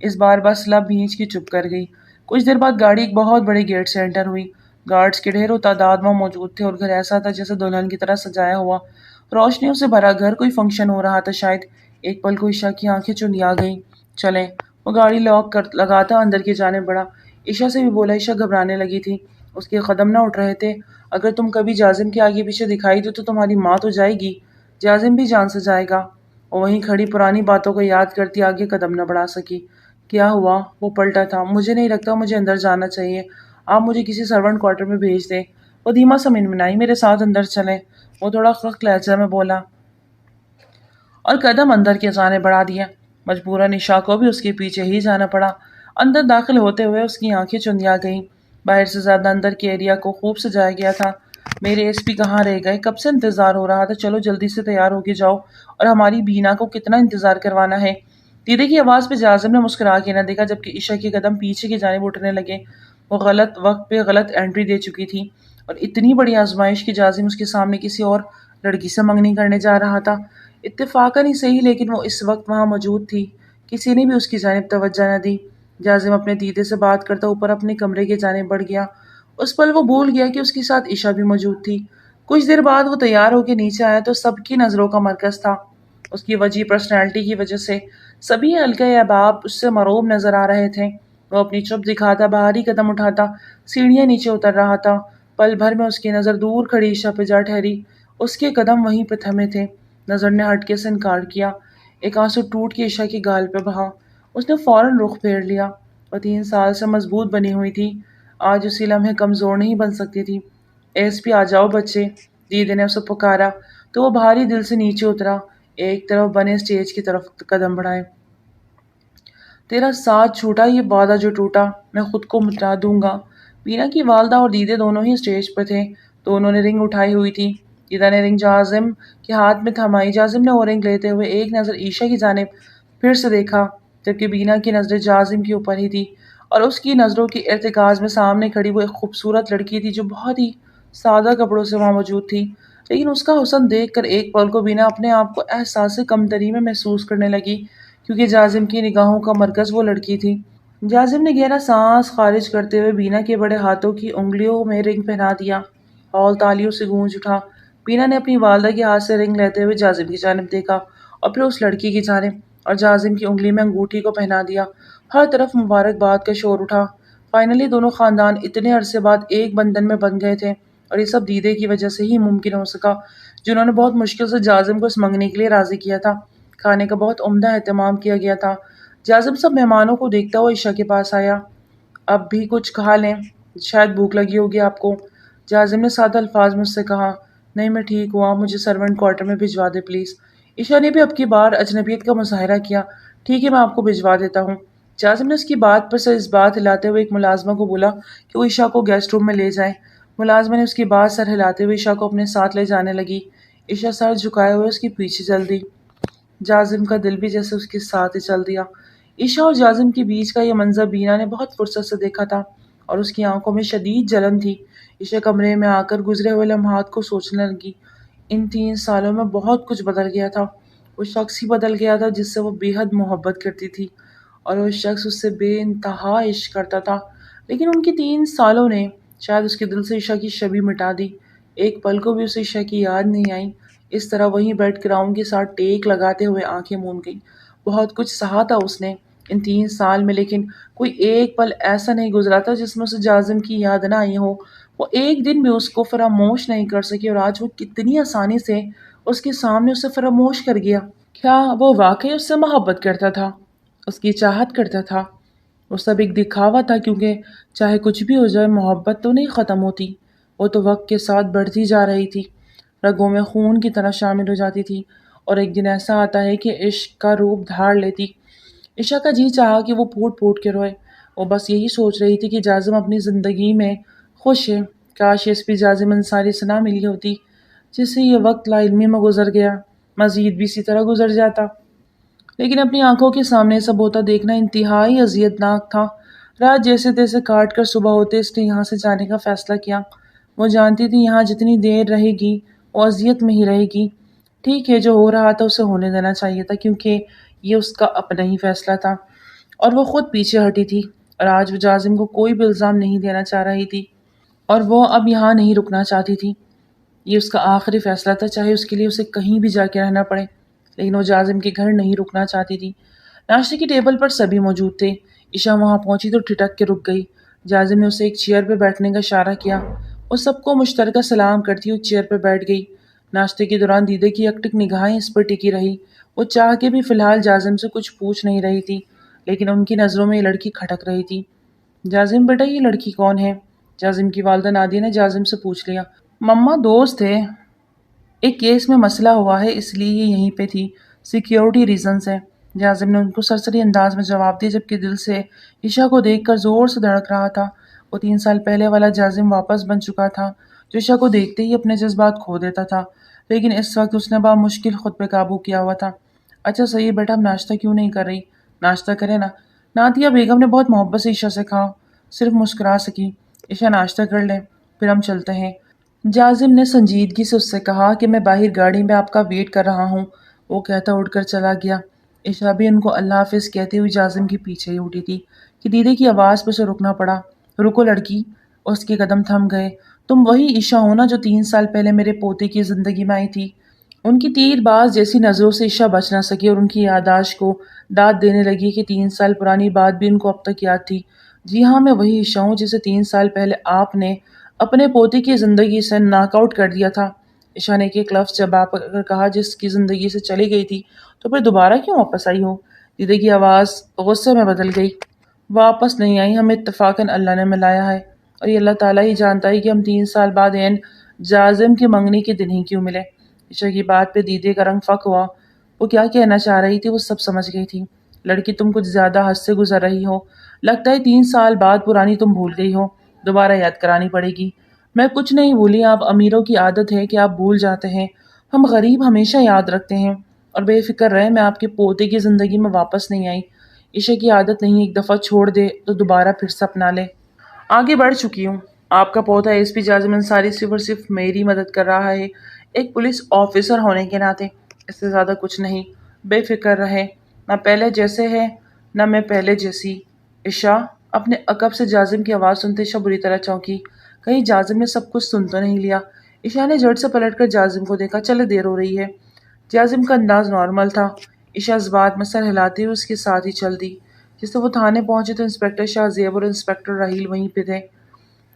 اس بار بس لب بھینچ کی چپ کر گئی۔ کچھ دیر بعد گاڑی ایک بہت بڑے گیٹ سے انٹر ہوئی۔ گارڈز کے ڈھیروں تعداد میں موجود تھے اور گھر ایسا تھا جیسے دلہن کی طرح سجایا ہوا، روشنیوں سے بھرا گھر، کوئی فنکشن ہو رہا تھا شاید۔ ایک پل کو عشا کی آنکھیں چندیا گئیں۔ چلیں۔ وہ گاڑی لاک لگاتا اندر کی جانب بڑھا۔ عشا سے بھی بولا۔ عشا گھبرانے لگی تھی، اس کے قدم نہ اٹھ رہے تھے۔ اگر تم کبھی جازم کے آگے پیچھے دکھائی دی تو تمہاری ماں تو جائے گی، جازم بھی جان سے جائے گا۔ وہ وہیں کھڑی پرانی باتوں کو یاد کرتی آگے قدم نہ بڑھا سکی۔ کیا ہوا؟ وہ پلٹا تھا۔ مجھے نہیں لگتا مجھے اندر جانا چاہیے، آپ مجھے کسی سرونٹ کوارٹر میں بھیج دیں۔ وہ دھیما سا منمنائی۔ میرے ساتھ اندر چلیں، وہ تھوڑا سخت لہجے میں بولا اور قدم اندر کے جانے بڑھا دیا۔ مجبوراً عشا کو بھی اس کے پیچھے ہی جانا پڑا۔ اندر داخل ہوتے ہوئے اس کی آنکھیں چندیا گئیں۔ باہر سے زیادہ اندر کے ایریا کو خوب سجایا گیا تھا۔ میرے ایس پی کہاں رہ گئے؟ کب سے انتظار ہو رہا تھا، چلو جلدی سے تیار ہو کے جاؤ، اور ہماری بینا کو کتنا انتظار کروانا ہے۔ دیدے کی آواز پہ جازم نے مسکرا کے نہ دیکھا، جبکہ عشا کے قدم پیچھے کی جانب اٹھنے لگے۔ وہ غلط وقت پہ غلط انٹری دے چکی تھی، اور اتنی بڑی آزمائش کی جازم اس کے سامنے کسی اور لڑکی سے منگنی کرنے جا رہا تھا۔ اتفاقاً ہی صحیح، لیکن وہ اس وقت وہاں موجود تھی۔ کسی نے بھی اس کی جانب توجہ نہ دی۔ جازم اپنے دیدے سے بات کرتا اوپر اپنے کمرے کی جانب بڑھ گیا۔ اس پل وہ بھول گیا کہ اس کے ساتھ عشا بھی موجود تھی۔ کچھ دیر بعد وہ تیار ہو کے نیچے آیا تو سب کی نظروں کا مرکز تھا۔ اس کی وجیح پرسنالٹی کی وجہ سے سبھی حلقۂ احباب اس سے مرعوب نظر آ رہے تھے۔ وہ اپنی چپ دکھاتا بھاری قدم اٹھاتا سیڑھیاں نیچے اتر رہا تھا۔ پل بھر میں اس کی نظر دور کھڑی عشا پہ جا ٹھہری۔ اس کے قدم وہیں پہ تھمے تھے۔ نظر نے ہٹ کے سے انکار کیا۔ ایک آنسو ٹوٹ کے عشا کے گال پہ بہا۔ اس نے فوراً رخ پھیر لیا۔ وہ 3 سال سے مضبوط بنی ہوئی تھی، آج اسی لمحے کمزور نہیں بن سکتی تھی۔ ایس پی آ جاؤ بچے، دیدے نے اسے پکارا تو وہ بھاری دل سے نیچے اترا، ایک طرف بنے اسٹیج کی طرف قدم بڑھائے۔ تیرا ساتھ چھوٹا، یہ وعدہ جو ٹوٹا، میں خود کو مٹا دوں گا۔ بینا کی والدہ اور دیدے دونوں ہی اسٹیج پر تھے۔ دونوں نے رنگ اٹھائی ہوئی تھی۔ دیدہ نے رنگ جازم کے ہاتھ میں تھمائی۔ جازم نے وہ رنگ لیتے ہوئے ایک نظر عشا کی جانب پھر سے دیکھا، جبکہ بینا کی نظریں جازم کے اوپر ہی تھی، اور اس کی نظروں کے ارتکاز میں سامنے کھڑی وہ ایک خوبصورت لڑکی تھی جو بہت ہی سادہ کپڑوں سے وہاں موجود تھی۔ لیکن اس کا حسن دیکھ کر ایک پل کو بینا اپنے آپ کو احساس کمتری میں محسوس کرنے لگی، کیونکہ جازم کی نگاہوں کا مرکز وہ لڑکی تھی۔ جازم نے گہرا سانس خارج کرتے ہوئے بینا کے بڑے ہاتھوں کی انگلیوں میں رنگ پہنا دیا۔ ہال تالیوں سے گونج اٹھا۔ بینا نے اپنی والدہ کے ہاتھ سے رنگ لیتے ہوئے جازم کی جانب دیکھا، اور پھر اس لڑکی کی جانب، اور جازم کی انگلی میں انگوٹھی کو پہنا دیا۔ ہر طرف مبارکباد کا شور اٹھا۔ فائنلی دونوں خاندان اتنے عرصے بعد ایک بندھن میں بندھ گئے تھے، اور یہ سب دیدے کی وجہ سے ہی ممکن ہو سکا، جنہوں نے بہت مشکل سے جازم کو اس منگنی کے لیے راضی کیا تھا۔ کھانے کا بہت عمدہ اہتمام کیا گیا تھا۔ جازم سب مہمانوں کو دیکھتا ہوا عشا کے پاس آیا۔ اب بھی کچھ کھا لیں، شاید بھوک لگی ہوگی آپ کو، جازم نے سادہ الفاظ میں اس سے کہا۔ نہیں میں ٹھیک ہوں، آپ مجھے سرونٹ کوارٹر میں بھجوا دیں پلیز۔ عشا نے بھی اب کی بار اجنبیت کا مظاہرہ کیا۔ ٹھیک ہے، میں آپ کو بھجوا دیتا ہوں۔ جازم نے اس کی بات پر سے اس بات ہلاتے ہوئے ایک ملازمہ کو بولا کہ وہ عشا کو گیسٹ روم میں لے جائیں۔ ملازمہ نے اس کی بات سر ہلاتے ہوئے عشا کو اپنے ساتھ لے جانے لگی۔ عشا سر جھکائے ہوئے اس کے پیچھے چل دی۔ جازم کا دل بھی جیسے اس کے ساتھ ہی چل دیا۔ عشا اور جازم کے بیچ کا یہ منظر بینا نے بہت فرصت سے دیکھا تھا، اور اس کی آنکھوں میں شدید جلن تھی۔ عشا کمرے میں آ کر گزرے ہوئے لمحات کو سوچنے لگی۔ ان 3 سالوں میں بہت کچھ بدل گیا تھا۔ وہ شخص ہی بدل گیا تھا جس سے وہ بے حد محبت کرتی تھی، اور وہ شخص اس سے بے انتہا عشق کرتا تھا۔ لیکن ان کی 3 سالوں نے شاید اس کے دل سے عشا کی شبی مٹا دی۔ ایک پل کو بھی اسے عشا کی یاد نہیں آئی۔ اس طرح وہیں بیٹھ کر آؤں کے ساتھ ٹیک لگاتے ہوئے آنکھیں موند گئی۔ بہت کچھ سہا تھا اس نے ان 3 سال میں، لیکن کوئی ایک پل ایسا نہیں گزرا تھا جس میں اسے جازم کی یاد نہ آئی ہو۔ وہ ایک دن بھی اس کو فراموش نہیں کر سکی، اور آج وہ کتنی آسانی سے اس کے سامنے اسے فراموش کر گیا۔ کیا وہ واقعی اس سے محبت کرتا تھا؟ اس کی چاہت کرتا تھا؟ وہ سب ایک دکھاوا تھا، کیونکہ چاہے کچھ بھی ہو جائے محبت تو نہیں ختم ہوتی، وہ تو وقت کے ساتھ بڑھتی جا رہی تھی، رگوں میں خون کی طرح شامل ہو جاتی تھی، اور ایک دن ایسا آتا ہے کہ عشق کا روپ دھار لیتی۔ عشا کا جی چاہا کہ وہ پھوٹ پھوٹ کے روئے۔ وہ بس یہی سوچ رہی تھی کہ جازم اپنی زندگی میں خوش ہے۔ کاش ایس پی جازم انصاری سے نہ ملی ہوتی، جس سے یہ وقت لا علمی میں گزر گیا، مزید بھی اسی طرح گزر جاتا۔ لیکن اپنی آنکھوں کے سامنے سب ہوتا دیکھنا انتہائی اذیت ناک تھا۔ رات جیسے تیسے کاٹ کر صبح ہوتے اس نے یہاں سے جانے کا فیصلہ کیا۔ وہ جانتی تھی یہاں جتنی دیر رہے گی وہ اذیت میں ہی رہے گی۔ ٹھیک ہے، جو ہو رہا تھا اسے ہونے دینا چاہیے تھا، کیونکہ یہ اس کا اپنا ہی فیصلہ تھا، اور وہ خود پیچھے ہٹی تھی، اور آج وہ جازم کو کوئی بھی الزام نہیں دینا چاہ رہی تھی، اور وہ اب یہاں نہیں رکنا چاہتی تھی۔ یہ اس کا آخری فیصلہ تھا، چاہے اس کے لیے اسے کہیں بھی جا کے رہنا پڑے، لیکن وہ جازم کے گھر نہیں رکنا چاہتی تھی۔ ناشتے کی ٹیبل پر سبھی موجود تھے۔ عشا وہاں پہنچی تو ٹھٹک کے رک گئی۔ جازم نے اسے ایک چیئر پہ بیٹھنے کا اشارہ کیا۔ وہ سب کو مشترکہ سلام کرتی ہوئی چیئر پہ بیٹھ گئی۔ ناشتے کے دوران دیدے کی اکٹک نگاہیں اس پر ٹکی رہی۔ وہ چاہ کے بھی فی الحال جازم سے کچھ پوچھ نہیں رہی تھی، لیکن ان کی نظروں میں یہ لڑکی کھٹک رہی تھی۔ جازم بیٹا، یہ لڑکی کون ہے؟ جازم کی والدہ نادیہ نے جازم سے پوچھ لیا۔ مما، دوست ہے، ایک کیس میں مسئلہ ہوا ہے اس لیے یہ یہیں پہ تھی، سیکیورٹی ریزنز ہے، جازم نے ان کو سرسری انداز میں جواب دیا، جبکہ دل سے عشا کو دیکھ کر زور سے دھڑک رہا تھا۔ وہ 3 سال پہلے والا جازم واپس بن چکا تھا، جو عشا کو دیکھتے ہی اپنے جذبات کھو دیتا تھا، لیکن اس وقت اس نے بامشکل خود پہ قابو کیا ہوا تھا۔ اچھا صحیح بیٹا، اب ناشتہ کیوں نہیں کر رہی؟ ناشتہ کرے نا۔ نادیہ بیگم نے بہت محبت سے عشا سے کہا۔ صرف مسکرا سکی۔ عشا ناشتہ کر لے، پھر ہم چلتے ہیں۔ جازم نے سنجیدگی سے اس سے کہا کہ میں باہر گاڑی میں آپ کا ویٹ کر رہا ہوں۔ وہ کہتا اٹھ کر چلا گیا۔ عشا بھی ان کو اللہ حافظ کہتے ہوئے جازم کے پیچھے ہی اٹھی تھی کہ دیدے کی آواز پہ اسے رکنا پڑا۔ رکو لڑکی، اس کے قدم تھم گئے۔ تم وہی عشا ہو نا جو 3 سال پہلے میرے پوتے کی زندگی میں آئی تھی؟ ان کی تیر باز جیسی نظروں سے عشا بچ نہ سکی، اور ان کی یادداشت کو داد دینے لگی کہ 3 سال پرانی بات بھی ان کو اب تک یاد تھی۔ جی ہاں، میں وہی عشا ہوں جسے 3 سال پہلے آپ نے اپنے پوتے کی زندگی سے ناک آؤٹ کر دیا تھا۔ عشا نے ایک لفظ چبا کر کہا، جس کی زندگی سے چلی گئی تھی تو پھر دوبارہ کیوں واپس آئی ہو؟ دیدے کی آواز غصے میں بدل گئی۔ واپس نہیں آئی، ہمیں اتفاقاً اللہ نے ملایا ہے، اور یہ اللہ تعالیٰ ہی جانتا ہے کہ ہم 3 سال بعد عین جازم کے منگنی کے دن ہی کیوں ملے۔ عشا کی بات پہ دیدے کا رنگ فک ہوا۔ وہ کیا کہنا چاہ رہی تھی وہ سب سمجھ گئی تھی۔ لڑکی، تم کچھ زیادہ حد سے گزر رہی ہو، لگتا ہے 3 سال بعد پرانی تم بھول گئی ہو، دوبارہ یاد کرانی پڑے گی۔ میں کچھ نہیں بھولی، آپ امیروں کی عادت ہے کہ آپ بھول جاتے ہیں، ہم غریب ہمیشہ یاد رکھتے ہیں، اور بے فکر رہے، میں آپ کے پوتے کی زندگی میں واپس نہیں آئی۔ عشا کی عادت نہیں، ایک دفعہ چھوڑ دے تو دوبارہ پھر سے اپنا لے۔ آگے بڑھ چکی ہوں، آپ کا پوتا ایس پی جازم انصاری صرف اور صرف میری مدد کر رہا ہے، ایک پولیس آفیسر ہونے کے ناطے، اس سے زیادہ کچھ نہیں۔ بے فکر رہے، نہ پہلے جیسے ہے نہ میں پہلے جیسی۔ عشا، اپنے عقب سے جازم کی آواز سنتے عشا بری طرح چونکی۔ کہیں جازم نے سب کچھ سن تو نہیں لیا؟ عشا نے جھٹ سے پلٹ کر جازم کو دیکھا۔ چلے، دیر ہو رہی ہے۔ جازم کا انداز نارمل تھا۔ عشا اس بات میں سر ہلاتے ہوئے اس کے ساتھ ہی چل دی۔ جس سے وہ تھانے پہنچے تو انسپکٹر شاہ زیب اور انسپکٹر راحیل وہیں پہ تھے۔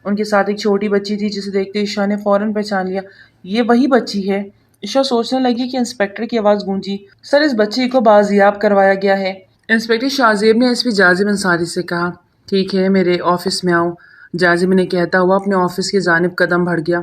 ان کے ساتھ ایک چھوٹی بچی تھی جسے دیکھتے عشا نے فوراً پہچان لیا۔ یہ وہی بچی ہے؟ عشا سوچنے لگی کہ انسپکٹر کی آواز گونجی۔ سر، اس بچی کو بازیاب کروایا گیا ہے، انسپکٹر شاہ زیب نے ایس پی جازم انصاری سے کہا۔ ٹھیک ہے، میرے آفس میں آؤ، جازم نے کہتا ہوا اپنے آفس کی جانب قدم بڑھ گیا۔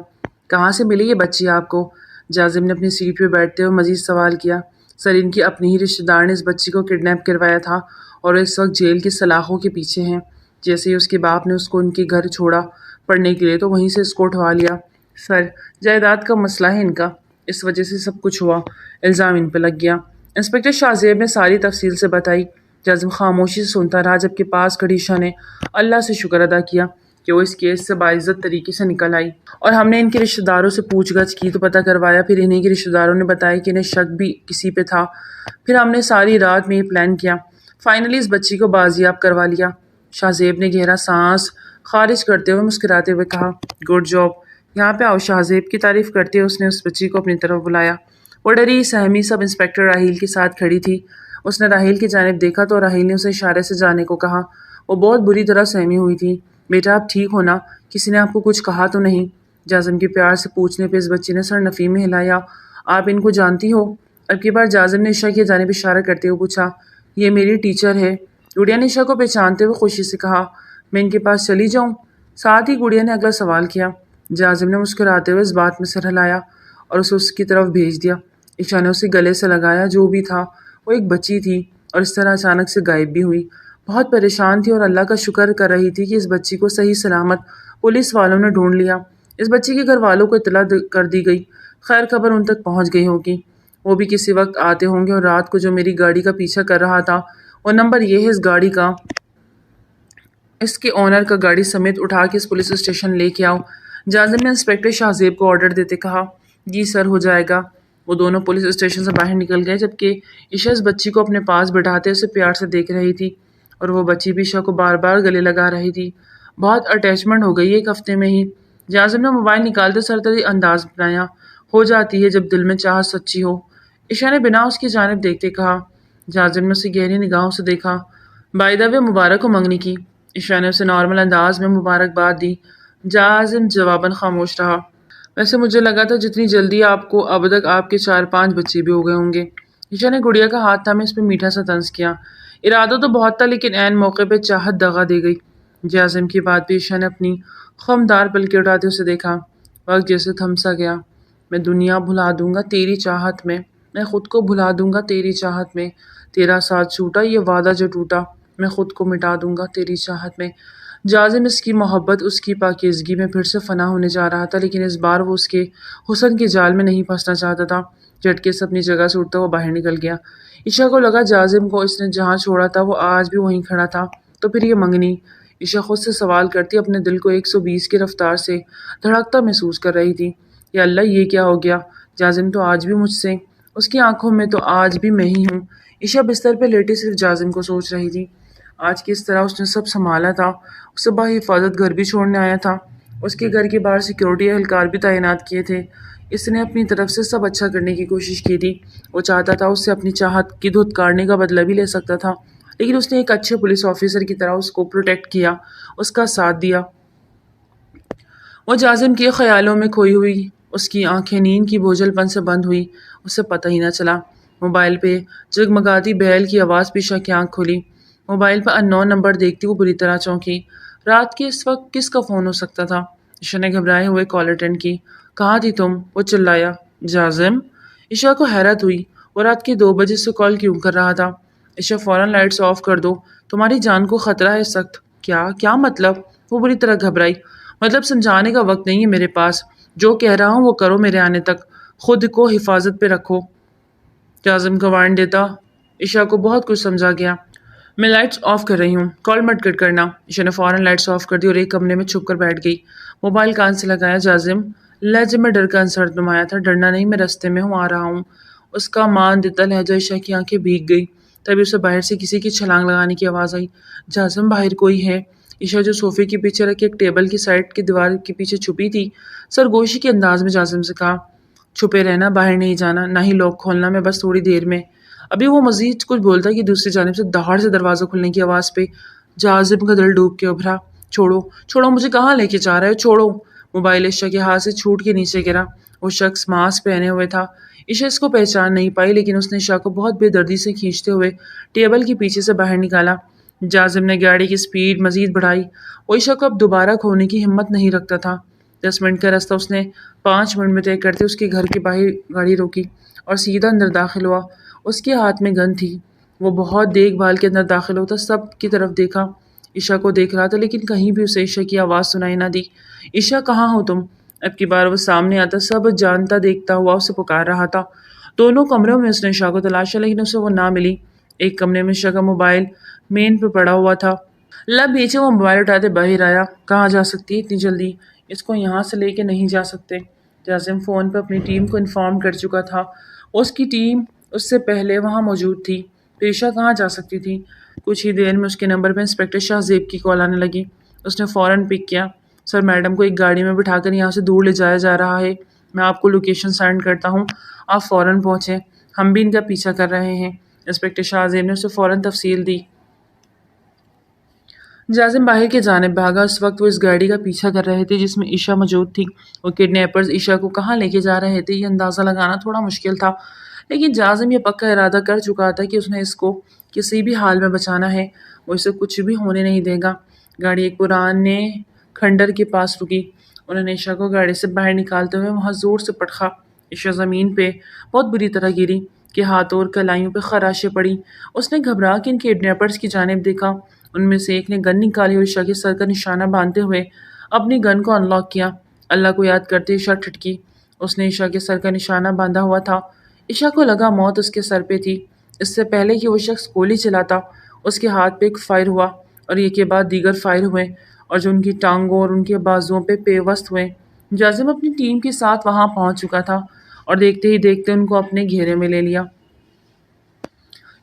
کہاں سے ملی یہ بچی آپ کو؟ جازم نے اپنی سیٹ پہ بیٹھتے ہوئے مزید سوال کیا۔ سر، ان کی اپنی ہی رشتہ دار نے اس بچی کو کڈنیپ کروایا تھا، اور اس وقت جیل کی سلاخوں کے پیچھے ہیں۔ جیسے ہی اس کے باپ نے اس کو ان کے گھر چھوڑا پڑھنے کے لیے تو وہیں سے اس کو اٹھوا لیا۔ سر، جائیداد کا مسئلہ ہے ان کا، اس وجہ سے سب کچھ ہوا، الزام ان پہ لگ گیا۔ انسپکٹر شاہ زیب نے ساری تفصیل سے بتائی۔ جازم خاموشی سے سنتا رہا، جبکہ پاس کھڑی عشا نے اللہ سے شکر ادا کیا کہ وہ اس کیس سے باعزت طریقے سے نکل آئی، اور ہم نے ان کے رشتہ داروں سے پوچھ گچھ کی تو پتہ کروایا، پھر انہیں کے رشتہ داروں نے بتایا کہ انہیں شک بھی کسی پہ تھا۔ پھر ہم نے ساری رات میں یہ پلان کیا، فائنلی اس بچی کو بازیاب کروا لیا۔ شاہ زیب نے گہرا سانس خارج کرتے ہوئے مسکراتے ہوئے کہا، گڈ جاب، یہاں پہ آؤ۔ شاہ زیب کی تعریف کرتے ہوئے اس نے اس بچی کو اپنی طرف بلایا۔ وہ ڈری سہمی سب انسپکٹر راحیل کے ساتھ کھڑی تھی۔ اس نے راحیل کی جانب دیکھا تو راحیل نے اسے اشارے سے جانے کو کہا۔ وہ بہت بری طرح سہمی ہوئی تھی۔ بیٹا آپ ٹھیک ہو نا؟ کسی نے آپ کو کچھ کہا تو نہیں؟ جازم کے پیار سے پوچھنے پہ اس بچی نے سر نفی میں ہلایا۔ آپ ان کو جانتی ہو؟ اب کی بار جازم نے عشاء کی جانب اشارہ کرتے ہوئے پوچھا۔ یہ میری ٹیچر ہے۔ گڑیا نے عشاء کو پہچانتے ہوئے خوشی سے کہا، میں ان کے پاس چلی جاؤں؟ ساتھ ہی گڑیا نے اگلا سوال کیا۔ جازم نے مسکراتے ہوئے اس بات میں سر ہلایا اور اسے اس کی طرف بھیج دیا۔ عشاء نے اسے گلے سے لگایا، جو بھی تھا وہ ایک بچی تھی اور اس طرح اچانک سے غائب بھی ہوئی۔ بہت پریشان تھی اور اللہ کا شکر کر رہی تھی کہ اس بچی کو صحیح سلامت پولیس والوں نے ڈھونڈ لیا۔ اس بچی کے گھر والوں کو اطلاع کر دی گئی، خیر خبر ان تک پہنچ گئی ہوگی، وہ بھی کسی وقت آتے ہوں گے۔ اور رات کو جو میری گاڑی کا پیچھا کر رہا تھا وہ نمبر یہ ہے اس گاڑی کا، اس کے اونر کا گاڑی سمیت اٹھا کے اس پولیس اسٹیشن لے کے آؤ۔ جازم نے انسپکٹر شاہ زیب کو آرڈر دیتے کہا، جی سر، ہو جائے گا۔ وہ دونوں پولیس اسٹیشن سے باہر نکل گئے، جبکہ عشاء اس بچی کو اپنے پاس بٹھاتے اسے پیار سے دیکھ رہی تھی، اور وہ بچی بھی عشاء کو بار بار گلے لگا رہی تھی۔ بہت اٹیچمنٹ ہو گئی ایک ہفتے میں ہی۔ جازم نے موبائل نکالتے سرسری انداز اپنایا، ہو جاتی ہے جب دل میں چاہت سچی ہو۔ عشاء نے بنا اس کی جانب دیکھتے کہا۔ جازم نے اسے گہری نگاہوں سے دیکھا۔ بائی دا وے مبارک ہو منگنی کی۔ عشاء نے اسے نارمل انداز میں مبارکباد دی۔ جازم جواباً خاموش رہا۔ ویسے مجھے لگا تھا جتنی جلدی آپ کو، اب تک آپ کے 4-5 بچے بھی ہو گئے ہوں گے۔ عشاء نے گڑیا کا ہاتھ تھامے اس پہ میٹھا سا طنز کیا۔ ارادہ تو بہت تھا لیکن عین موقع پہ چاہت دغا دے گئی۔ جازم کی بات پہ عشاء نے اپنی خمدار پلکیں اٹھاتے اسے دیکھا۔ وقت جیسے تھم سا گیا۔ میں دنیا بھلا دوں گا تیری چاہت میں، میں خود کو بھلا دوں گا تیری چاہت میں، تیرا ساتھ چھوٹا یہ وعدہ جو ٹوٹا، میں خود کو مٹا دوں گا تیری چاہت میں۔ جازم اس کی محبت، اس کی پاکیزگی میں پھر سے فنا ہونے جا رہا تھا، لیکن اس بار وہ اس کے حسن کے جال میں نہیں پھنسنا چاہتا تھا۔ جھٹکے سے اپنی جگہ سے اٹھتا ہوا باہر نکل گیا۔ عشاء کو لگا جازم کو اس نے جہاں چھوڑا تھا وہ آج بھی وہیں کھڑا تھا، تو پھر یہ منگنی؟ عشاء خود سے سوال کرتی اپنے دل کو 120 کی رفتار سے دھڑکتا محسوس کر رہی تھی۔ یا اللہ، یہ کیا ہو گیا؟ جازم تو آج بھی مجھ سے، اس کی آنکھوں میں تو آج بھی میں ہی ہوں۔ عشاء بستر پہ لیٹی صرف جازم کو سوچ رہی تھی۔ آج کس طرح اس نے سب سنبھالا تھا، اسے بحفاظت گھر بھی چھوڑنے آیا تھا، اس کے گھر کے باہر سیکیورٹی اہلکار بھی تعینات کیے تھے۔ اس نے اپنی طرف سے سب اچھا کرنے کی کوشش کی تھی۔ وہ چاہتا تھا اس سے اپنی چاہت کی دھتکارنے کا بدلہ بھی لے سکتا تھا، لیکن اس نے ایک اچھے پولیس آفیسر کی طرح اس کو پروٹیکٹ کیا، اس کا ساتھ دیا۔ وہ جازم کے خیالوں میں کھوئی ہوئی، اس کی آنکھیں نیند کی بوجھل پن سے بند ہوئی، اسے پتہ ہی نہ چلا۔ موبائل پہ جگمگاتی بیل کی آواز پہ عشاء کی آنکھ کھلی۔ موبائل پر ان نون نمبر دیکھتی وہ بری طرح چونکی۔ رات کے اس وقت کس کا فون ہو سکتا تھا؟ عشاء نے گھبرائے ہوئے کال اٹینڈ کی۔ کہاں تھی تم؟ وہ چلایا۔ جازم؟ عشاء کو حیرت ہوئی، وہ رات کے 2 بجے سے کال کیوں کر رہا تھا؟ عشاء فوراً لائٹس آف کر دو، تمہاری جان کو خطرہ ہے سخت۔ کیا مطلب؟ وہ بری طرح گھبرائی۔ مطلب سمجھانے کا وقت نہیں ہے میرے پاس، جو کہہ رہا ہوں وہ کرو میرے آنے تک، خود کو حفاظت پہ رکھو۔ جازم کا وارنٹ دیتا عشاء کو بہت کچھ سمجھا گیا۔ میں لائٹس آف کر رہی ہوں، کال مت کٹ کرنا۔ عشاء نے فوراً لائٹس آف کر دی اور ایک کمرے میں چھپ کر بیٹھ گئی، موبائل کان سے لگایا۔ جازم؟ لہجے میں ڈر کا عنصر نمایاں تھا۔ ڈرنا نہیں، میں رستے میں ہوں، آ رہا ہوں۔ اس کا مان دیتا لہجہ عشاء کی آنکھیں بھیگ گئی۔ تبھی اسے باہر سے کسی کی چھلانگ لگانے کی آواز آئی۔ جازم، باہر کوئی ہے؟ عشاء جو صوفے کے پیچھے رکھے ایک ٹیبل کی سائڈ کی دیوار کے پیچھے چھپی تھی، سرگوشی کے انداز میں جازم سے کہا، چھپے رہنا، باہر نہیں جانا، نہ ہی لاک کھولنا، میں بس تھوڑی دیر میں۔ ابھی وہ مزید کچھ بولتا کہ دوسری جانب سے دہاڑ سے دروازہ کھلنے کی آواز پہ جازم کا دل ڈوب کے ابھرا۔ چھوڑو مجھے، کہاں لے کے جا رہے ہو؟ چھوڑو۔ موبائل عشاء کے ہاتھ سے چھوٹ کے نیچے گرا۔ وہ شخص ماسک پہنے ہوئے تھا۔ عشاء اس کو پہچان نہیں پائی، لیکن اس نے عشاء کو بہت بے دردی سے کھینچتے ہوئے ٹیبل کے پیچھے سے باہر نکالا۔ جازم نے گاڑی کی سپیڈ مزید بڑھائی۔ وہ عشاء کو اب دوبارہ کھونے کی ہمت نہیں رکھتا تھا۔ 10 منٹ کا راستہ اس نے 5 منٹ میں طے کرتے اس کے گھر کے باہر گاڑی روکی اور سیدھا اندر داخل ہوا۔ اس کے ہاتھ میں گن تھی۔ وہ بہت دیکھ بھال کے اندر داخل ہوتا سب کی طرف دیکھا، عشاء کو دیکھ رہا تھا، لیکن کہیں بھی اسے عشاء کی آواز سنائی نہ دی۔ عشاء، کہاں ہو تم؟ اب کی بار وہ سامنے آتا سب جانتا دیکھتا ہوا اسے پکار رہا تھا۔ دونوں کمروں میں اس نے عشاء کو تلاشا، لیکن اسے وہ نہ ملی۔ ایک کمرے میں عشاء کا موبائل مین پہ پڑا ہوا تھا، لب بیچے وہ موبائل اٹھاتے باہر آیا۔ کہاں جا سکتی ہے اتنی جلدی؟ اس کو یہاں سے لے کے نہیں جا سکتے۔ جاسم فون پہ اپنی ٹیم کو انفارم کر چکا تھا۔ اس کی ٹیم اس سے پہلے وہاں موجود تھی۔ پیشہ کہاں جا سکتی تھی؟ کچھ ہی دیر میں اس کے نمبر پہ انسپکٹر شاہ زیب کی کال آنے لگی۔ اس نے فوراً پک کیا۔ سر، میڈم کو ایک گاڑی میں بٹھا کر یہاں سے دور لے جایا جا رہا ہے۔ میں آپ کو لوکیشن سینڈ کرتا ہوں، آپ فوراً پہنچیں، ہم بھی ان کا پیچھا کر رہے ہیں۔ انسپکٹر شاہ زیب نے اسے فوراً تفصیل دی۔ جازم باہر کی جانب بھاگا۔ اس وقت وہ اس گاڑی کا پیچھا کر رہے تھے جس میں عشا موجود تھی۔ وہ کڈنیپرز عشا کو کہاں لے کے جا رہے تھے یہ اندازہ لگانا تھوڑا مشکل تھا، لیکن جازم یہ پکا ارادہ کر چکا تھا کہ اس نے اس کو کسی بھی حال میں بچانا ہے۔ وہ اسے کچھ بھی ہونے نہیں دے گا۔ گاڑی ایک پرانے کھنڈر کے پاس رکی۔ انہوں نے عشا کو گاڑی سے باہر نکالتے ہوئے وہاں زور سے پٹخا۔ عشا زمین پہ بہت بری طرح گری کہ ہاتھوں اور کلائیوں پہ خراشیں پڑی۔ اس نے گھبرا کے ان کڈنیپرز کی جانب دیکھا۔ ان میں سے ایک نے گن نکالی اور عشا کے سر کا نشانہ باندھتے ہوئے اپنی گن کو انلاک کیا۔ اللہ کو یاد کرتے عشا ٹھٹکی۔ اس نے عشا کے سر کا نشانہ باندھا ہوا تھا۔ عشا کو لگا موت اس کے سر پہ تھی۔ اس سے پہلے کہ وہ شخص گولی چلاتا، اس کے ہاتھ پہ ایک فائر ہوا اور ایک کے بعد دیگر فائر ہوئے اور جو ان کی ٹانگوں اور ان کے بازوؤں پہ پیوست ہوئے۔ جازم اپنی ٹیم کے ساتھ وہاں پہنچ چکا تھا اور دیکھتے ہی دیکھتے ان کو اپنے گھیرے میں لے لیا۔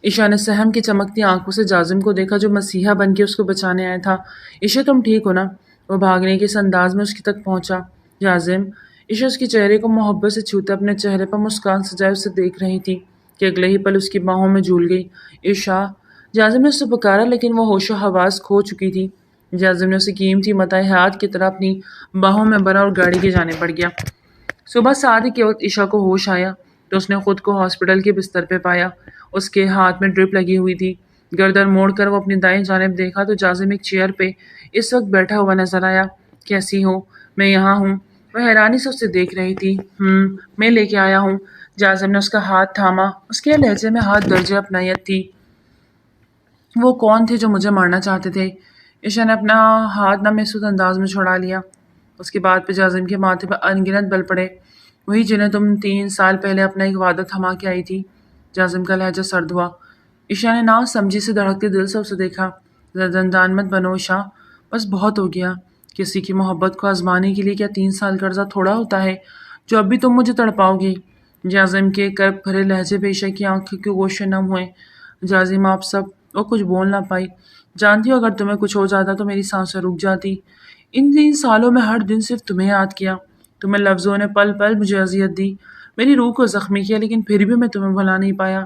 عشا نے سہم کی چمکتی آنکھوں سے جازم کو دیکھا جو مسیحا بن کے اس کو بچانے آیا تھا۔ عشا، تم ٹھیک ہو نا؟ وہ بھاگنے کے اس انداز میں اس کی تک پہنچا۔ جازم، عشا اس کے چہرے کو محبت سے چھوتے اپنے چہرے پر مسکان سجائے اسے دیکھ رہی تھی کہ اگلے ہی پل اس کی باہوں میں جھول گئی۔ عشا! جازم نے اسے پکارا لیکن وہ ہوش و حواس کھو چکی تھی۔ جازم نے اسے قیمتی متاع حیات کی طرح اپنی باہوں میں بھرا اور گاڑی کی جانب بڑھ گیا۔ صبح 7 کے وقت عشا کو ہوش آیا تو اس نے خود کو ہاسپٹل کے بستر پہ پایا۔ اس کے ہاتھ میں ڈرپ لگی ہوئی تھی۔ گردن موڑ کر وہ اپنی دائیں جانب دیکھا تو جازم ایک چیئر پہ اس وقت بیٹھا ہوا نظر آیا۔ کیسی ہو؟ میں یہاں ہوں۔ وہ حیرانی سے اسے دیکھ رہی تھی۔ میں لے کے آیا ہوں۔ جازم نے اس کا ہاتھ تھاما۔ اس کے لہجے میں ہاتھ درجہ اپنائیت تھی۔ وہ کون تھے جو مجھے مارنا چاہتے تھے؟ عشا نے اپنا ہاتھ نامحسوس انداز میں چھڑا لیا۔ اس کے بعد پہ جازم کے ماتھے پہ انگنت بل پڑے۔ وہی جنہیں تم 3 سال پہلے اپنا ایک وعدہ تھما کے آئی تھی۔ جازم کا لہجہ سرد ہوا۔ عشا نے نا سمجھی سے دھڑکتے دل سے اسے دیکھا۔ زندان مت بنو عشا، بس بہت ہو گیا۔ کسی کی محبت کو آزمانے کے لیے کیا 3 سال قرضہ تھوڑا ہوتا ہے جو اب بھی تم مجھے تڑپاؤ گی؟ جازم کے کرب بھرے لہجے پہ عشا کی آنکھوں کے گوشے نم ہوئے۔ جازم آپ سب، وہ کچھ بول نہ پائی۔ جانتی ہو اگر تمہیں کچھ ہو جاتا تو میری سانسیں رک جاتی۔ ان 3 سالوں میں ہر دن صرف تمہیں یاد کیا۔ تمہیں لفظوں نے پل پل مجھے اذیت دی، میری روح کو زخمی کیا، لیکن پھر بھی میں تمہیں بھلا نہیں پایا۔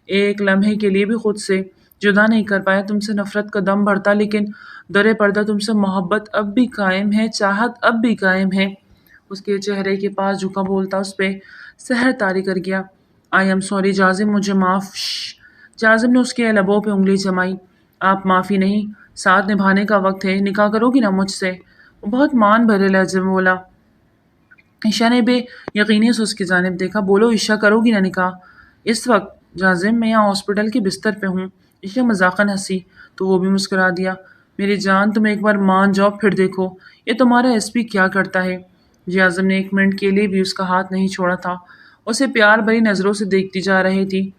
ایک لمحے کے لیے بھی خود سے جدا نہیں کر پایا۔ تم سے نفرت کا دم بھرتا لیکن در پردہ تم سے محبت اب بھی قائم ہے، چاہت اب بھی قائم ہے۔ اس کے چہرے کے پاس جھکا بولتا اس پہ سحر طاری کر گیا۔ آئی ایم سوری جازم، مجھے معاف۔ جازم نے اس کے لبوں پہ انگلی جمائی۔ آپ معافی نہیں، ساتھ نبھانے کا وقت ہے۔ نکاح کرو گی نا مجھ سے؟ وہ بہت مان بھرے لہجے میں بولا۔ عشا نے بے یقینی سے اس کی جانب دیکھا۔ بولو عشا، کرو گی نا نکاح؟ اس وقت؟ جازم، میں یہاں ہاسپٹل کے بستر پہ ہوں۔ عشا مذاقاً ہنسی تو وہ بھی مسکرا دیا۔ میری جان، تم ایک بار مان جاؤ پھر دیکھو یہ تمہارا ایس پی کیا کرتا ہے۔ جازم نے 1 منٹ کے لیے بھی اس کا ہاتھ نہیں چھوڑا تھا۔ اسے پیار بھری نظروں سے دیکھتی جا رہی تھی۔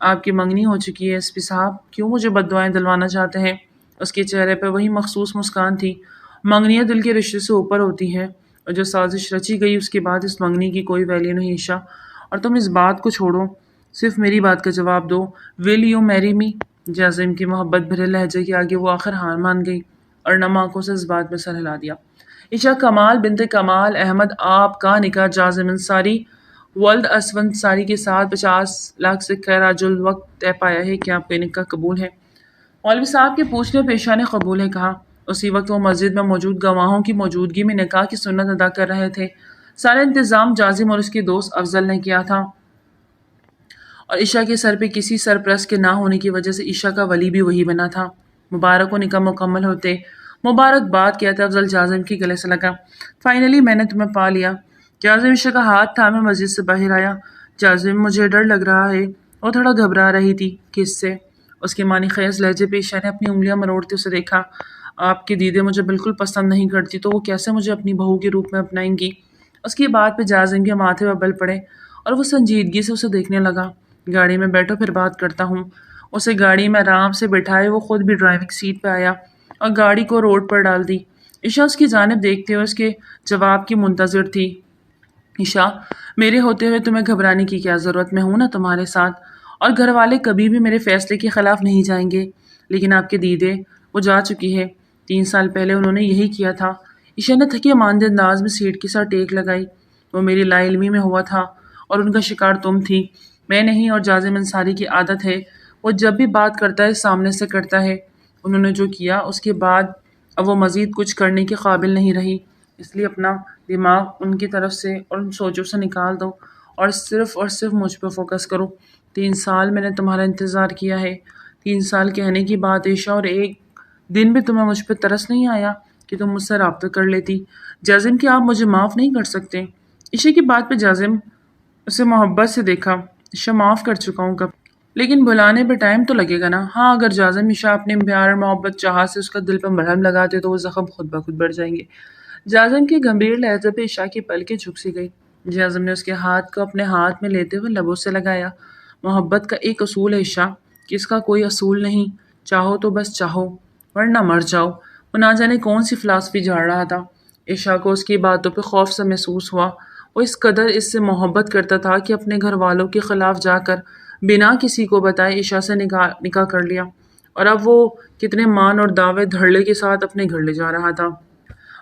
آپ کی منگنی ہو چکی ہے ایس پی صاحب، کیوں مجھے بددعائیں دلوانا چاہتے ہیں؟ اس کے چہرے پہ وہی مخصوص مسکان تھی۔ منگنیاں دل کے رشتے سے اوپر ہوتی ہیں اور جو سازش رچی گئی اس کے بعد اس منگنی کی کوئی ویلیو نہیں عشا، اور تم اس بات کو چھوڑو، صرف میری بات کا جواب دو۔ ول یو میری می؟ جازم کی محبت بھرے لہجے کے آگے وہ آخر ہار مان گئی اور نم آنکھوں سے اس بات میں سر ہلا دیا۔ عشا، کمال بنت کمال احمد آپ کا نکاح جازم انصاری ولد اسود انصاری کے ساتھ 50 لاکھ سے خراج الوقت طے پایا ہے۔ کیا آپ کا نکاح قبول ہے؟ مولوی صاحب کے پوچھنے پہ عشا نے قبول ہے کہا۔ اسی وقت وہ مسجد میں موجود گواہوں کی موجودگی میں نکاح کی سنت ادا کر رہے تھے۔ سارا انتظام جازم اور اس کے دوست افضل نے کیا تھا اور عشا کے سر پہ کسی سرپرست کے نہ ہونے کی وجہ سے عشا کا ولی بھی وہی بنا تھا۔ مبارک ہو نکاح مکمل ہوتے مبارکباد کہتا افضل جازم کے گلے سے لگا۔ فائنلی میں نے تمہیں پا لیا۔ جازم عشا کا ہاتھ تھامے مسجد سے باہر آیا۔ جازم، مجھے ڈر لگ رہا ہے۔ وہ تھوڑا گھبرا رہی تھی۔ کس سے؟ اس کے معنی خیز لہجے پہ عشا نے اپنی انگلیاں مروڑتے اسے دیکھا۔ آپ کی دیدے مجھے بالکل پسند نہیں کرتی تو وہ کیسے مجھے اپنی بہو کے روپ میں اپنائیں گی؟ اس کی بات پہ جازم کے ماتھے پہ بل پڑے اور وہ سنجیدگی سے اسے دیکھنے لگا۔ گاڑی میں بیٹھو پھر بات کرتا ہوں۔ اسے گاڑی میں آرام سے بٹھائے وہ خود بھی ڈرائیونگ سیٹ پہ آیا۔ اور گاڑی کو روڈ پر ڈال دی۔ عشا اس کی جانب دیکھتے ہوئے اس کے جواب کی منتظر تھی۔ عشا، میرے ہوتے ہوئے تمہیں گھبرانے کی کیا ضرورت، میں ہوں نا تمہارے ساتھ، اور گھر والے کبھی بھی میرے فیصلے کے خلاف نہیں جائیں گے۔ لیکن آپ کے دیدے، وہ جا چکی ہے، 3 سال پہلے انہوں نے یہی کیا تھا۔ عشا نے تھکے ماندے انداز میں سیٹ کے ساتھ ٹیک لگائی۔ وہ میری لا علمی میں ہوا تھا اور ان کا شکار تم تھی، میں نہیں۔ اور جازم انصاری کی عادت ہے، وہ جب بھی بات کرتا ہے سامنے سے کرتا ہے۔ انہوں نے جو کیا اس کے بعد اب وہ مزید کچھ کرنے کے قابل نہیں رہی، اس لیے اپنا دماغ ان کی طرف سے اور ان سوچوں سے نکال دو اور صرف مجھ پہ فوکس کرو۔ 3 سال میں نے تمہارا انتظار کیا ہے۔ 3 سال کہنے کی بات عشا، اور ایک دن بھی تمہیں مجھ پہ ترس نہیں آیا کہ تم مجھ سے رابطہ کر لیتی؟ جازم، کہ آپ مجھے معاف نہیں کر سکتے؟ عشا کی بات پہ جازم اسے محبت سے دیکھا۔ عشا، معاف کر چکا ہوں کب، لیکن بلانے پہ ٹائم تو لگے گا نا۔ ہاں، اگر جازم عشا اپنے پیار اور محبت چاہت سے اس کا دل پہ مرہم لگاتے تو وہ زخم خود بخود بڑھ جائیں گے۔ جازم کے گمبھیر لہجے پہ عشا کی پلکیں جھک سی گئی۔ جازم نے اس کے ہاتھ کو اپنے ہاتھ میں لیتے ہوئے لبوں سے لگایا۔ محبت کا ایک اصول ہے عشا، کہ اس کا کوئی اصول نہیں، چاہو تو بس چاہو ورنہ مر جاؤ۔ وہ نہ جانے کون سی فلسفی جھاڑ رہا تھا۔ عشا کو اس کی باتوں پہ خوف سا محسوس ہوا۔ وہ اس قدر اس سے محبت کرتا تھا کہ اپنے گھر والوں کے خلاف جا کر بنا کسی کو بتائے عشا سے نکاح کر لیا، اور اب وہ کتنے مان اور دعوے دھڑلے کے ساتھ اپنے گھر لے جا رہا تھا۔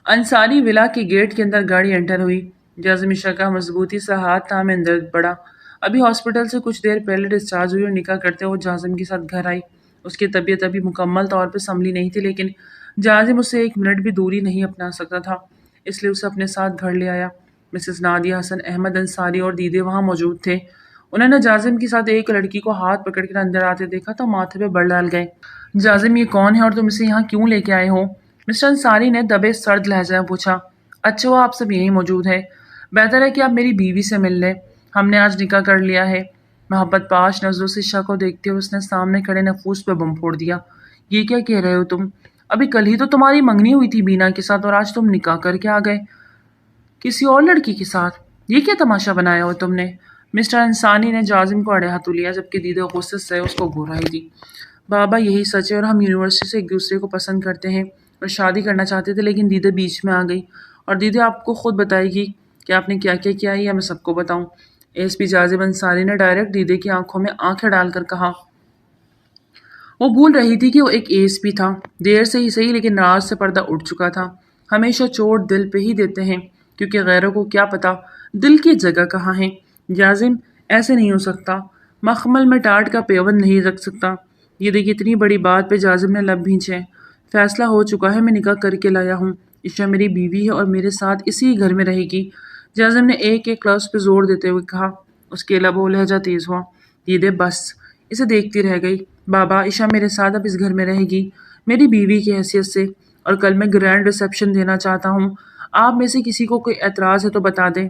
انصاری ولا کے گیٹ کے اندر گاڑی انٹر ہوئی۔ جازم عشا کا مضبوطی سے ہاتھ تھامے اندر بڑھا۔ ابھی ہاسپٹل سے کچھ دیر پہلے ڈسچارج ہوئی اور نکاح کرتے وہ جازم کے ساتھ گھر آئی۔ اس کی طبیعت ابھی مکمل طور پہ سنبھلی نہیں تھی، لیکن جازم اسے 1 منٹ بھی دوری نہیں اپنا سکتا تھا، اس لیے اسے اپنے ساتھ گھر لے آیا۔ مسز نادیہ حسن احمد انصاری اور دیدے وہاں موجود تھے۔ انہوں نے جازم کے ساتھ ایک لڑکی کو ہاتھ پکڑ کر اندر آتے دیکھا تو ماتھے پہ بر ڈال گئے۔ جازم، یہ کون ہے اور تم اسے یہاں کیوں لے کے آئے ہو؟ مسٹر انصاری نے دبے سرد لہجے میں پوچھا۔ اچھا، وہ آپ سب یہیں موجود ہے، بہتر ہے کہ آپ میری بیوی سے مل لیں، ہم نے آج نکاح کر لیا ہے۔ محبت پاش نظروں سے عشا کو دیکھتے ہوئے اس نے سامنے کھڑے نفوس پہ بم پھوڑ دیا۔ یہ کیا کہہ رہے ہو تم؟ ابھی کل ہی تو تمہاری منگنی ہوئی تھی بینا کے ساتھ، اور آج تم نکاح کر کے آ گئے کسی اور لڑکی کے ساتھ۔ یہ کیا تماشا بنایا ہو تم نے؟ مسٹر انصاری نے جازم کو اڑے ہاتھوں لیا، جبکہ دیدے غصے سے اس کو گھور رہی تھی۔ بابا، یہی سچ ہے، اور ہم یونیورسٹی سے ایک دوسرے کو پسند کرتے ہیں اور شادی کرنا چاہتے تھے، لیکن دیدے بیچ میں آ گئی، اور دیدے آپ کو خود بتائے گی کہ آپ نے کیا کیا کیا ہے، یا میں سب کو بتاؤں؟ ایس پی جازم انصاری نے ڈائریکٹ دیدے کی آنکھوں میں آنکھیں ڈال کر کہا۔ وہ بھول رہی تھی کہ وہ ایک ایس پی تھا، دیر سے ہی صحیح لیکن راز سے پردہ اٹھ چکا تھا۔ ہمیشہ چوٹ دل پہ ہی دیتے ہیں، کیونکہ غیروں کو کیا پتا دل کی جگہ کہاں ہے۔ جازم، ایسے نہیں ہو سکتا، مخمل میں ٹاٹ کا پیوند نہیں رکھ سکتا۔ یہ دیکھ اتنی بڑی بات پہ جازم نے لب بھینچے۔ فیصلہ ہو چکا ہے، میں نکاح کر کے لایا ہوں، عشا میری بیوی ہے اور میرے ساتھ اسی گھر میں رہے گی۔ جازم نے ایک ایک لفظ پہ زور دیتے ہوئے کہا۔ اس کے لبوں لہجہ تیز ہوا۔ دیدے بس، اسے دیکھتی رہ گئی۔ بابا، عشا میرے ساتھ اب اس گھر میں رہے گی، میری بیوی کی حیثیت سے، اور کل میں گرینڈ ریسیپشن دینا چاہتا ہوں۔ آپ میں سے کسی کو کوئی اعتراض ہے تو بتا دیں۔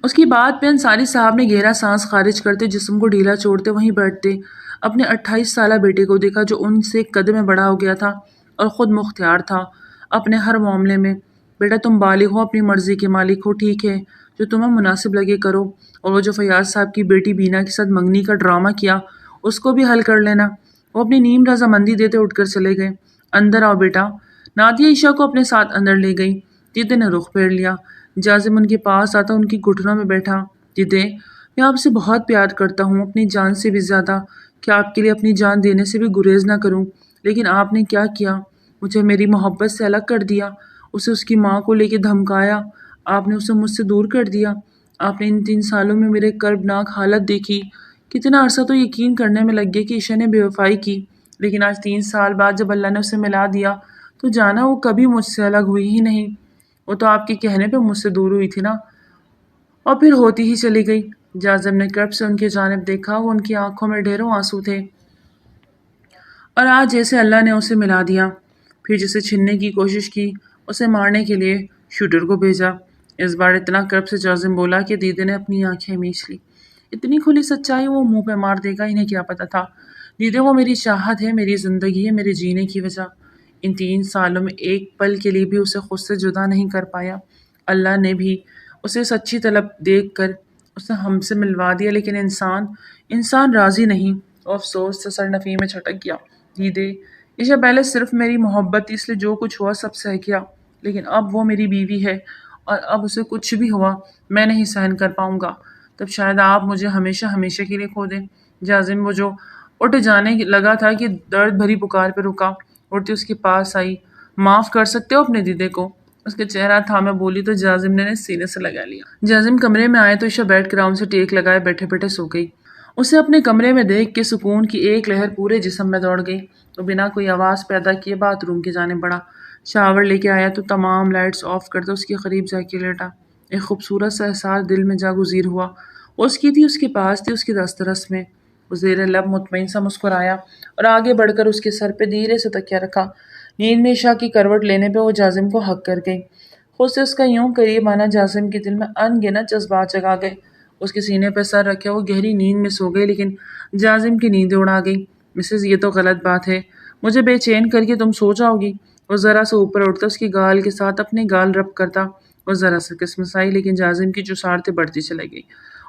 اس کی بات پہ انصاری صاحب نے گہرا سانس خارج کرتے جسم کو ڈھیلا چھوڑتے وہیں بیٹھتے اپنے 28 سالہ بیٹے کو دیکھا، جو ان سے ایک قدم میں بڑا ہو گیا تھا اور خود مختار تھا اپنے ہر معاملے میں۔ بیٹا، تم بالغ ہو، اپنی مرضی کے مالک ہو، ٹھیک ہے، جو تمہیں مناسب لگے کرو، اور وہ جو فیاض صاحب کی بیٹی بینا کے ساتھ منگنی کا ڈرامہ کیا اس کو بھی حل کر لینا۔ وہ اپنی نیم رضامندی دیتے اٹھ کر چلے گئے۔ اندر آؤ بیٹا۔ نادیہ عشا کو اپنے ساتھ اندر لے گئی۔ دیدے نے رخ پھیر لیا۔ جازم ان کے پاس آتا ان کی گھٹنوں میں بیٹھا۔ دیدے، میں آپ سے بہت پیار کرتا ہوں، اپنی جان سے بھی زیادہ، کہ آپ کے لیے اپنی جان دینے سے بھی گریز نہ کروں، لیکن آپ نے کیا کیا؟ مجھے میری محبت سے الگ کر دیا، اسے اس کی ماں کو لے کے دھمکایا، آپ نے اسے مجھ سے دور کر دیا۔ آپ نے ان 3 سالوں میں میرے کربناک حالت دیکھی، کتنا عرصہ تو یقین کرنے میں لگ گیا کہ عشا نے بے وفائی کی، لیکن آج 3 سال بعد جب اللہ نے اسے ملا دیا تو جانا وہ کبھی مجھ سے الگ ہوئی ہی نہیں۔ وہ تو آپ کے کہنے پہ مجھ سے دور ہوئی تھی نا، اور پھر ہوتی ہی چلی گئی۔ جازم نے کرب سے ان کی جانب دیکھا، وہ ان کی آنکھوں میں ڈھیروں آنسو تھے، اور آج جیسے اللہ نے اسے ملا دیا، پھر جسے چھیننے کی کوشش کی، اسے مارنے کے لیے شوٹر کو بھیجا۔ اس بار اتنا کرب سے جازم بولا کہ دیدے نے اپنی آنکھیں میچ لی۔ اتنی کھلی سچائی وہ منہ پہ مار دے گا، انہیں کیا پتا تھا۔ دیدے، وہ میری چاہت ہے، میری زندگی ہے، میرے جینے کی وجہ۔ ان 3 سالوں میں ایک پل کے لیے بھی اسے خود سے جدا نہیں کر پایا۔ اللہ نے بھی اسے سچی طلب دیکھ کر اسے ہم سے ملوا دیا، لیکن انسان راضی نہیں۔ وہ افسوس سے سر نفی میں چھٹک گیا۔ دیدے، عشا پہلے صرف میری محبت تھی، اس لیے جو کچھ ہوا سب سہ کیا، لیکن اب وہ میری بیوی ہے اور اب اسے کچھ بھی ہوا میں نہیں سہن کر پاؤں گا، تب شاید آپ مجھے ہمیشہ ہمیشہ کے لیے کھو دیں۔ جازم وہ جو اٹھ جانے لگا تھا کہ درد بھری پکار پہ رکا، اٹھتی اس کے پاس آئی۔ معاف کر سکتے ہو اپنے دیدے کو؟ اس کے چہرہ تھا، میں بولی تو جازم نے سینے سے لگا لیا۔ جازم کمرے میں آئے تو عشا بیٹھ کر آرام سے ٹیک لگائے بیٹھے بیٹھے سو گئی۔ اسے اپنے کمرے میں دیکھ کے سکون کی ایک لہر پورے جسم میں دوڑ گئی۔ تو بنا کوئی آواز پیدا کیے باتھ روم کی جانب بڑھا، شاور لے کے آیا تو تمام لائٹس آف کرتے اس کے قریب جا کے لیٹا۔ ایک خوبصورت سا احساس دل میں جاگزیر ہوا، وہ اس کی تھی، اس کے پاس تھی، اس کی دسترس میں۔ وہ زیر لب مطمئن سا مسکرایا اور آگے بڑھ کر اس کے سر پہ دھیرے سے تکیہ رکھا۔ نیند میں عشا کی کروٹ لینے پہ وہ جازم کو حق کر گئی۔ خود سے اس کا یوں قریب آنا جازم کے دل میں ان گنت جذبات جگا گئے۔ اس کے سینے پہ سر رکھے وہ گہری نیند میں سو گئی، لیکن جازم کی نیند اڑا گئی۔ مسز یہ تو غلط بات ہے، مجھے بے چین کر کے تم سو جاؤ گی۔ وہ ذرا سے اوپر اٹھتا، اس کی گال کے ساتھ اپنی گال رب کرتا۔ وہ ذرا سے کسمسائی، لیکن جازم کی جسارتیں بڑھتی چلی گئی۔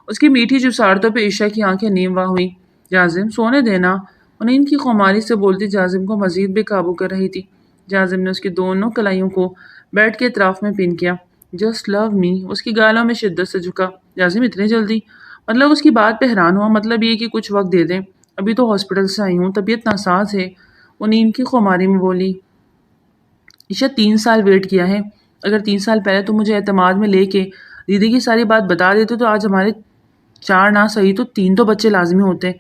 اس کی میٹھی جسارتوں پہ عشا کی آنکھیں نیم واہ ہوئی۔ جازم سونے دینا، وہ نیند کی خماری سے بولتی جازم کو مزید بے قابو کر رہی تھی۔ جازم نے اس کی دونوں کلائیوں کو بیڈ کے اطراف میں پن کیا۔ جسٹ لو می، اس کی گالوں میں شدت سے جھکا۔ جازم اتنے جلدی؟ مطلب اس کی بات پہ حیران ہوا۔ مطلب یہ کہ کچھ وقت دے دیں، ابھی تو ہاسپٹل سے آئی ہوں، طبیعت ناساز ہے، وہ نیند کی خماری میں بولی۔ عشا 3 سال ویٹ کیا ہے، اگر 3 سال پہلے تم مجھے اعتماد میں لے کے دیدی کی ساری بات بتا دیتے تو آج ہمارے 4 نہ صحیح تو 3 تو بچے لازمی ہوتے۔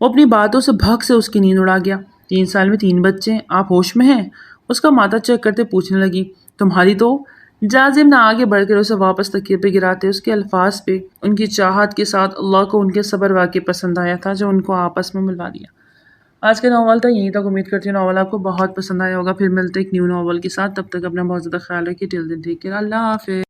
وہ اپنی باتوں سے بھگ سے اس کی نیند اڑا گیا۔ 3 سال میں 3 بچے، آپ ہوش میں ہیں؟ اس کا ماتھا چیک کرتے پوچھنے لگی۔ تمہاری تو؟ جازم نے آگے بڑھ کر اسے واپس تکیے پہ گراتے اس کے الفاظ پہ ان کی چاہت کے ساتھ اللہ کو ان کے صبر واقعی پسند آیا تھا جو ان کو آپس میں ملوا دیا۔ آج کا ناول تھا یہیں تک، امید کرتی ہوں ناول آپ کو بہت پسند آیا ہوگا۔ پھر ملتے ایک نیو ناول کے ساتھ، تب تک اپنا بہت زیادہ خیال رکھیے۔ ٹل دین ٹیک کیئر، اللہ حافظ۔